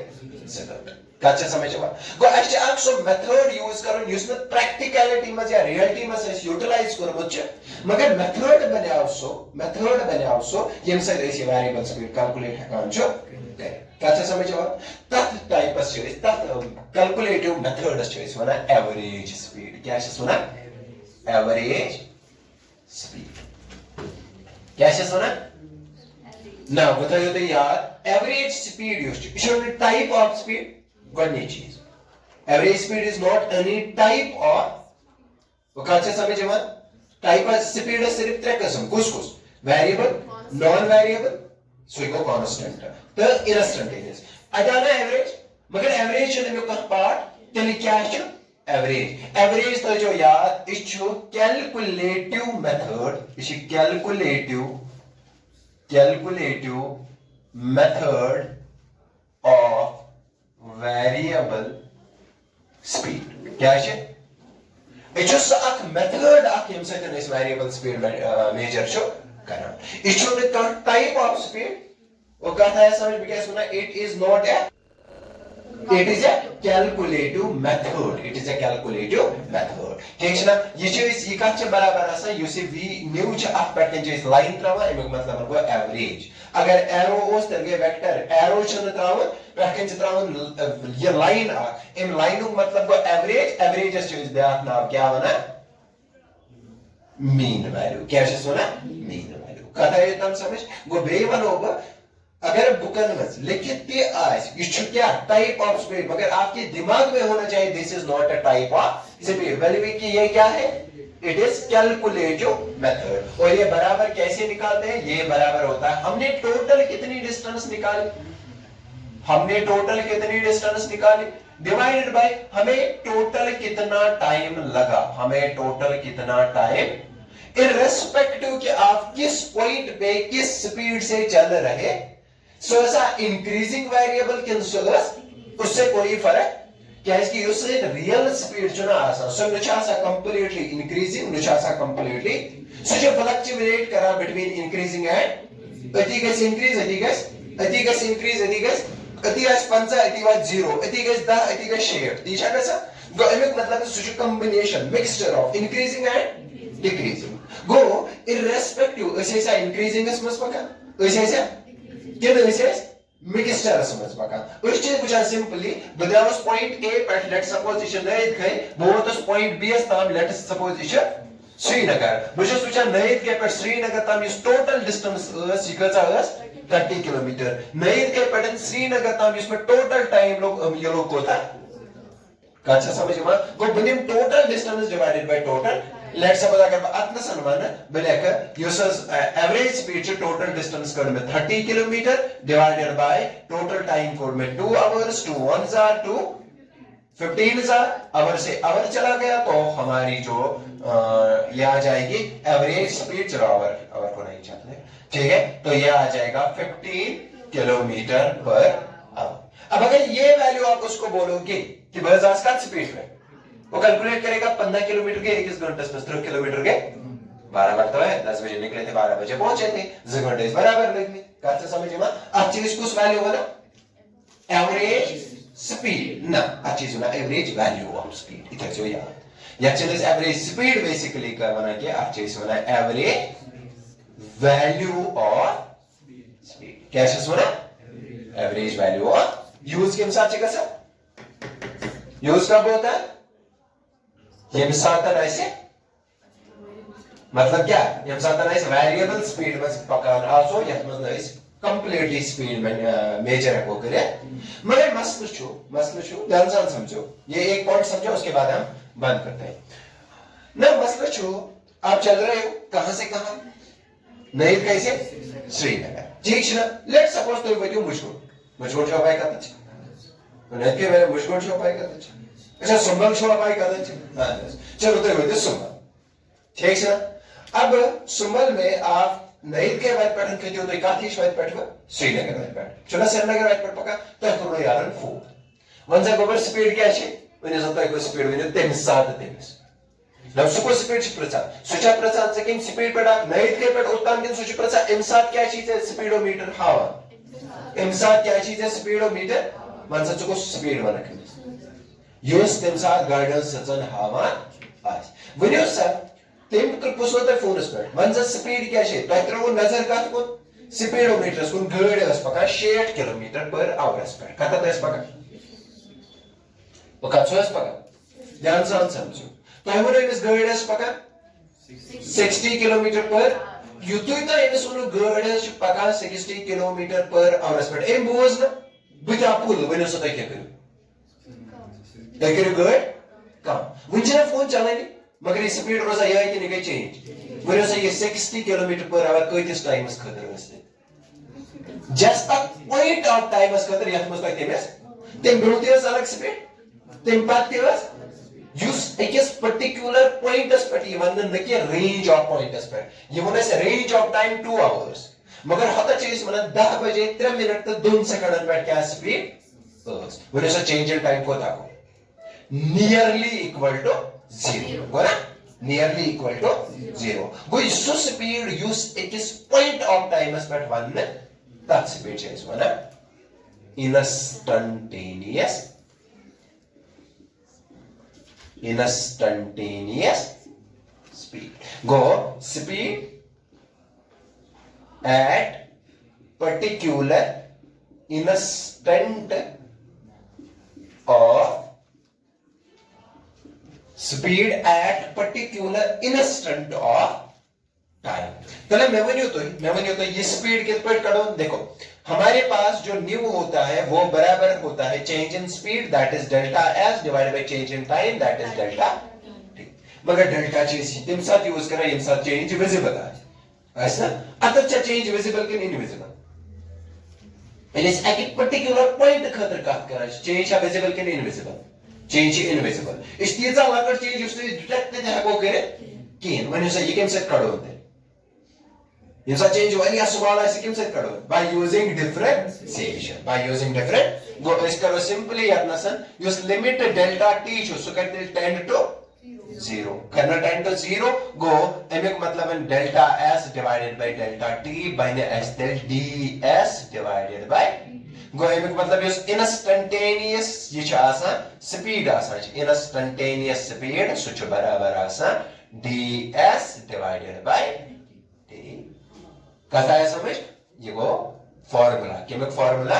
सेकंड काचा समझवा गो एक्चुअली आप सो मेथड यूज करन यूज में प्रैक्टिकलिटी में या रियलिटी में से यूटिलाइज करबो छ मगर मेथड बनाओ सो यम से ऐसे वेरिएबल स्पीड कैलकुलेट हकान छ काचा समझवा तत टाइपस छ तत कैलकुलेटिव मेथड्स छ वना एवरेज स्पीड क्या छ वना एवरेज स्पीड क्या है सुना ना बताइए तो यार एवरेज स्पीड यूज टाइप ऑफ स्पीड गॉडनी चीज average speed is not any type of वो काचे समझ में टाइप ऑफ स्पीड सिर्फ त्रे किस्म कुछ वेरिएबल नॉन वेरिएबल सो इको कांस्टेंट तो इंस्टेंटेनियस अजाना एवरेज मगर एवरेज ने में कह पार्ट तेल क्या है एवरेज तो जो याद इच्छो कैलकुलेटिव मेथड इसी calculative method of variable speed क्या है इच्छो अक मेथड अक यम सतन इस वेरिएबल स्पीड मेजर छो करन इच्छो ने टाइप ऑफ स्पीड वो कहता है समझ में क्या सुना it is not a It is a calculative method. It is a calculative method. ठीक है ना? ये जो इस ये काचे बराबर है सर यूसी वी न्यू जो आप पैटर्न जो इस लाइन त्रावा इमें मतलब हमको एवरेज अगर एरो ओस तरगे वेक्टर एरो चंद त्रावा पैटर्न जो त्रावा ये लाइन आ इन लाइनों मतलब को एवरेज जो इस ब्याह नाम क्या बना मीन वैल्यू क्या है सुना मीन वैल्यू कथा ये तम समझ वो बेवन होगा अगर बुकन में लिखित भी आज ये क्या टाइप ऑफ स्पीड मगर आपके दिमाग में होना चाहिए this is not a type of speed value की ये क्या है इट इज कैलकुलेटिव मेथड और ये बराबर कैसे निकालते हैं ये बराबर होता है हमने टोटल कितनी डिस्टेंस निकाली डिवाइडेड बाय हमें टोटल कितना टाइम इररिस्पेक्टिव कि आप किस पॉइंट पे किस स्पीड से चल रहे सो ऐसा इंक्रीजिंग वेरिएबल उससे कोई फर्क क्या इसकी उससे रियल स्पीड चुना आसा सो नुचासा कंप्लीटली इंक्रीजिंग नुचासा कंप्लीटली सो जो फ्लक्चुएट करा बिटवीन इंक्रीजिंग एंड अतिगस इंक्रीज अतिगस इंक्रीज अतिगस 50 अतिगस 0 अतिगस 10 अतिगस 60 दिशा कैसा गो एमिक मतलब सुजु combination mixture of increasing and decreasing गो इररिस्पेक्टिव ऐसा इंक्रीजिंग इस मस पका ऐसा क्या मिक्सचर समझ पका उस चीज कुछ सिंपली बदावस पॉइंट ए पर लेट सपोज इश नैत गई बहुत उस पॉइंट बी एस ताम लेट सपोज इश श्रीनगर बुझस कुछ नैत के पर श्रीनगर ताम इस टोटल डिस्टेंस सिकचा 30 किलोमीटर नैत के पर श्रीनगर ताम इसमें टोटल टाइम लोग ये लोग कोता काचा समझ में गो बनिम total distance divided by total let's suppose अगर अतना सनमान बलेक यूसस एवरेज स्पीड से टोटल डिस्टेंस कर में 30 kilometer divided by total time कोड में 2 आवर्स 2 1s are 2 15 आवर से आवर चला गया तो हमारी जो ये आ जाएगी एवरेज स्पीड चलो आवर को नहीं चाहते ठीक है तो ये आ जाएगा 15 किलोमीटर पर आवर अब अगर ये वैल्यू आप उसको बोलोगे कि बस आज का स्पीड में वो कैलकुलेट करेगा 15 किलोमीटर के 21 घंटे में 70 किलोमीटर के 12 घंटे है 10 बजे निकले थे 12 बजे पहुंचे थे 2 घंटे बराबर लगने कैसे समझिए ना आप चीज को उस वैल्यू वाला एवरेज स्पीड ना अच्छी सुना एवरेज वैल्यू ऑफ स्पीड इधर जो याद या चलिए एवरेज स्पीड बेसिकली का बना के अच्छी सुना एवरेज वैल्यू ऑफ स्पीड कैसे सुना एवरेज वैल्यू ऑफ यूज के साथ चेक सर यूज कब होता है ये मिसाल ऐसे मतलब क्या ये मिसाल ऐसे वेरिएबल स्पीड में पकान आसो या मतलब कंप्लीटली स्पीड में मेजर है वो करे मगर मसला छो ध्यान से समझो ये एक पॉइंट समझो उसके बाद हम बंद करते हैं ना मसला छो आप चल रहे हो कहां से कहां नईद कैसे श्रीनगर ठीक ना लेट सपोज तुम वो मुझगुण छो पाई कत नईद के वे मुझगुण छो पाई कत अच्छा सुंबल छो पाई कत चलो तुम वो सुंबल ठीक ना अब सुंबल में आप नईद के वत पे खो तुम कत हिश वत पे श्रीनगर वत पे चुना श्रीनगर वत पे पका तुम करो यारन फोन वन सा गोबर स्पीड क्या है वन सा तुम स्पीड वन तमिस साथ तमिस ना सो स्पीड प्रचार सो प्रचार से स्पीड पे नईद के पे उत्तम किन सो प्रचार अम साथ क्या चीज है स्पीडोमीटर हावन अम साथ क्या चीज है स्पीडोमीटर वन सा चुको स्पीड वन युस तम साथ गाड़ी सचन हावन आज वनियो सा तम पुसो तुम फोनस पे वन सा स्पीड क्या है तुम त्रो नजर कत कुन स्पीडोमीटर कुन गाड़ी पकान 60 किलोमीटर पर आवर्स पे कत पकान कत पकान ध्यान सान समझो तुम वो अमिस गाड़ी पकान 60 किलोमीटर पर युतु तो अमिस वो गाड़ी पकान 60 किलोमीटर पर आवर्स पे अम बोज ना बुत पुल वन सो तुम क्या करो गाड़ी कम वन फोन चलानी मगर स्पीड रोजा यह कि गई चेंज वन ये 60 किलोमीटर पर आवर कतिस टाइमस खतर just a point of times खतर यथ मस तमिस तम ब्रोह अलग स्पीड तम पे युस पर्टिकुलर पॉइंटस पे वन न कि रेंज ऑफ पॉइंटस पे रेंज ऑफ टाइम 2 आवर्स मगर हता वन 10 बजे 3 मिनट तो 2 सेकंड पे क्या स्पीड वन चेंज इन टाइम को नियरली इक्वल टू 0 गोना नियरली इक्वल टू 0 गो सो स्पीड युस एक्स पॉइंट ऑफ टाइमस पे वन तथ स्पीड छ वन instantaneous speed go speed at particular instant of speed at particular instant of time पहले मैं वनियो तो ये स्पीड किस पर करो देखो हमारे पास जो न्यू होता है वो बराबर होता है change in speed that is delta S divided by change in time that is delta T मगर डेल्टा चेंज तम साथ यूज करा यम साथ चेंज विजिबल है ऐसा अतः चेंज विजिबल कि इनविजिबल इस एक पर्टिकुलर पॉइंट खतर कत करा चेंज विजिबल कि इनविजिबल चेंज इनविजिबल इस तीजा लकड़ चेंज उस डिटेक्ट नहीं हको करे किन वनियो से ये केम से कड़ो ये सा चेंज वाली सवाल है किम से करो by using differentiation by using different गो इस करो सिंपली अपनासन यूज लिमिट डेल्टा टी जो सो करते टेंड टू 0 करना टेंड टू 0 गो एमिक मतलब है delta s divided by delta t by s del ds divided by गो एमिक मतलब यूज इंस्टेंटेनियस ये छ आसान स्पीड आसान इंस्टेंटेनियस स्पीड सो छ बराबर आसान ds डिवाइडेड बाय t कथा है समझ ये वो फॉर्मूला केमिक फॉर्मूला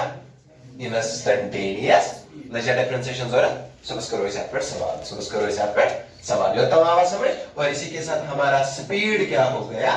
इंस्टेंटेनियस लेजर डिफरेंशिएशन जरूरत समझ करो इस ऐप पर सवाल यो तमाम समझ और इसी के साथ हमारा स्पीड क्या हो गया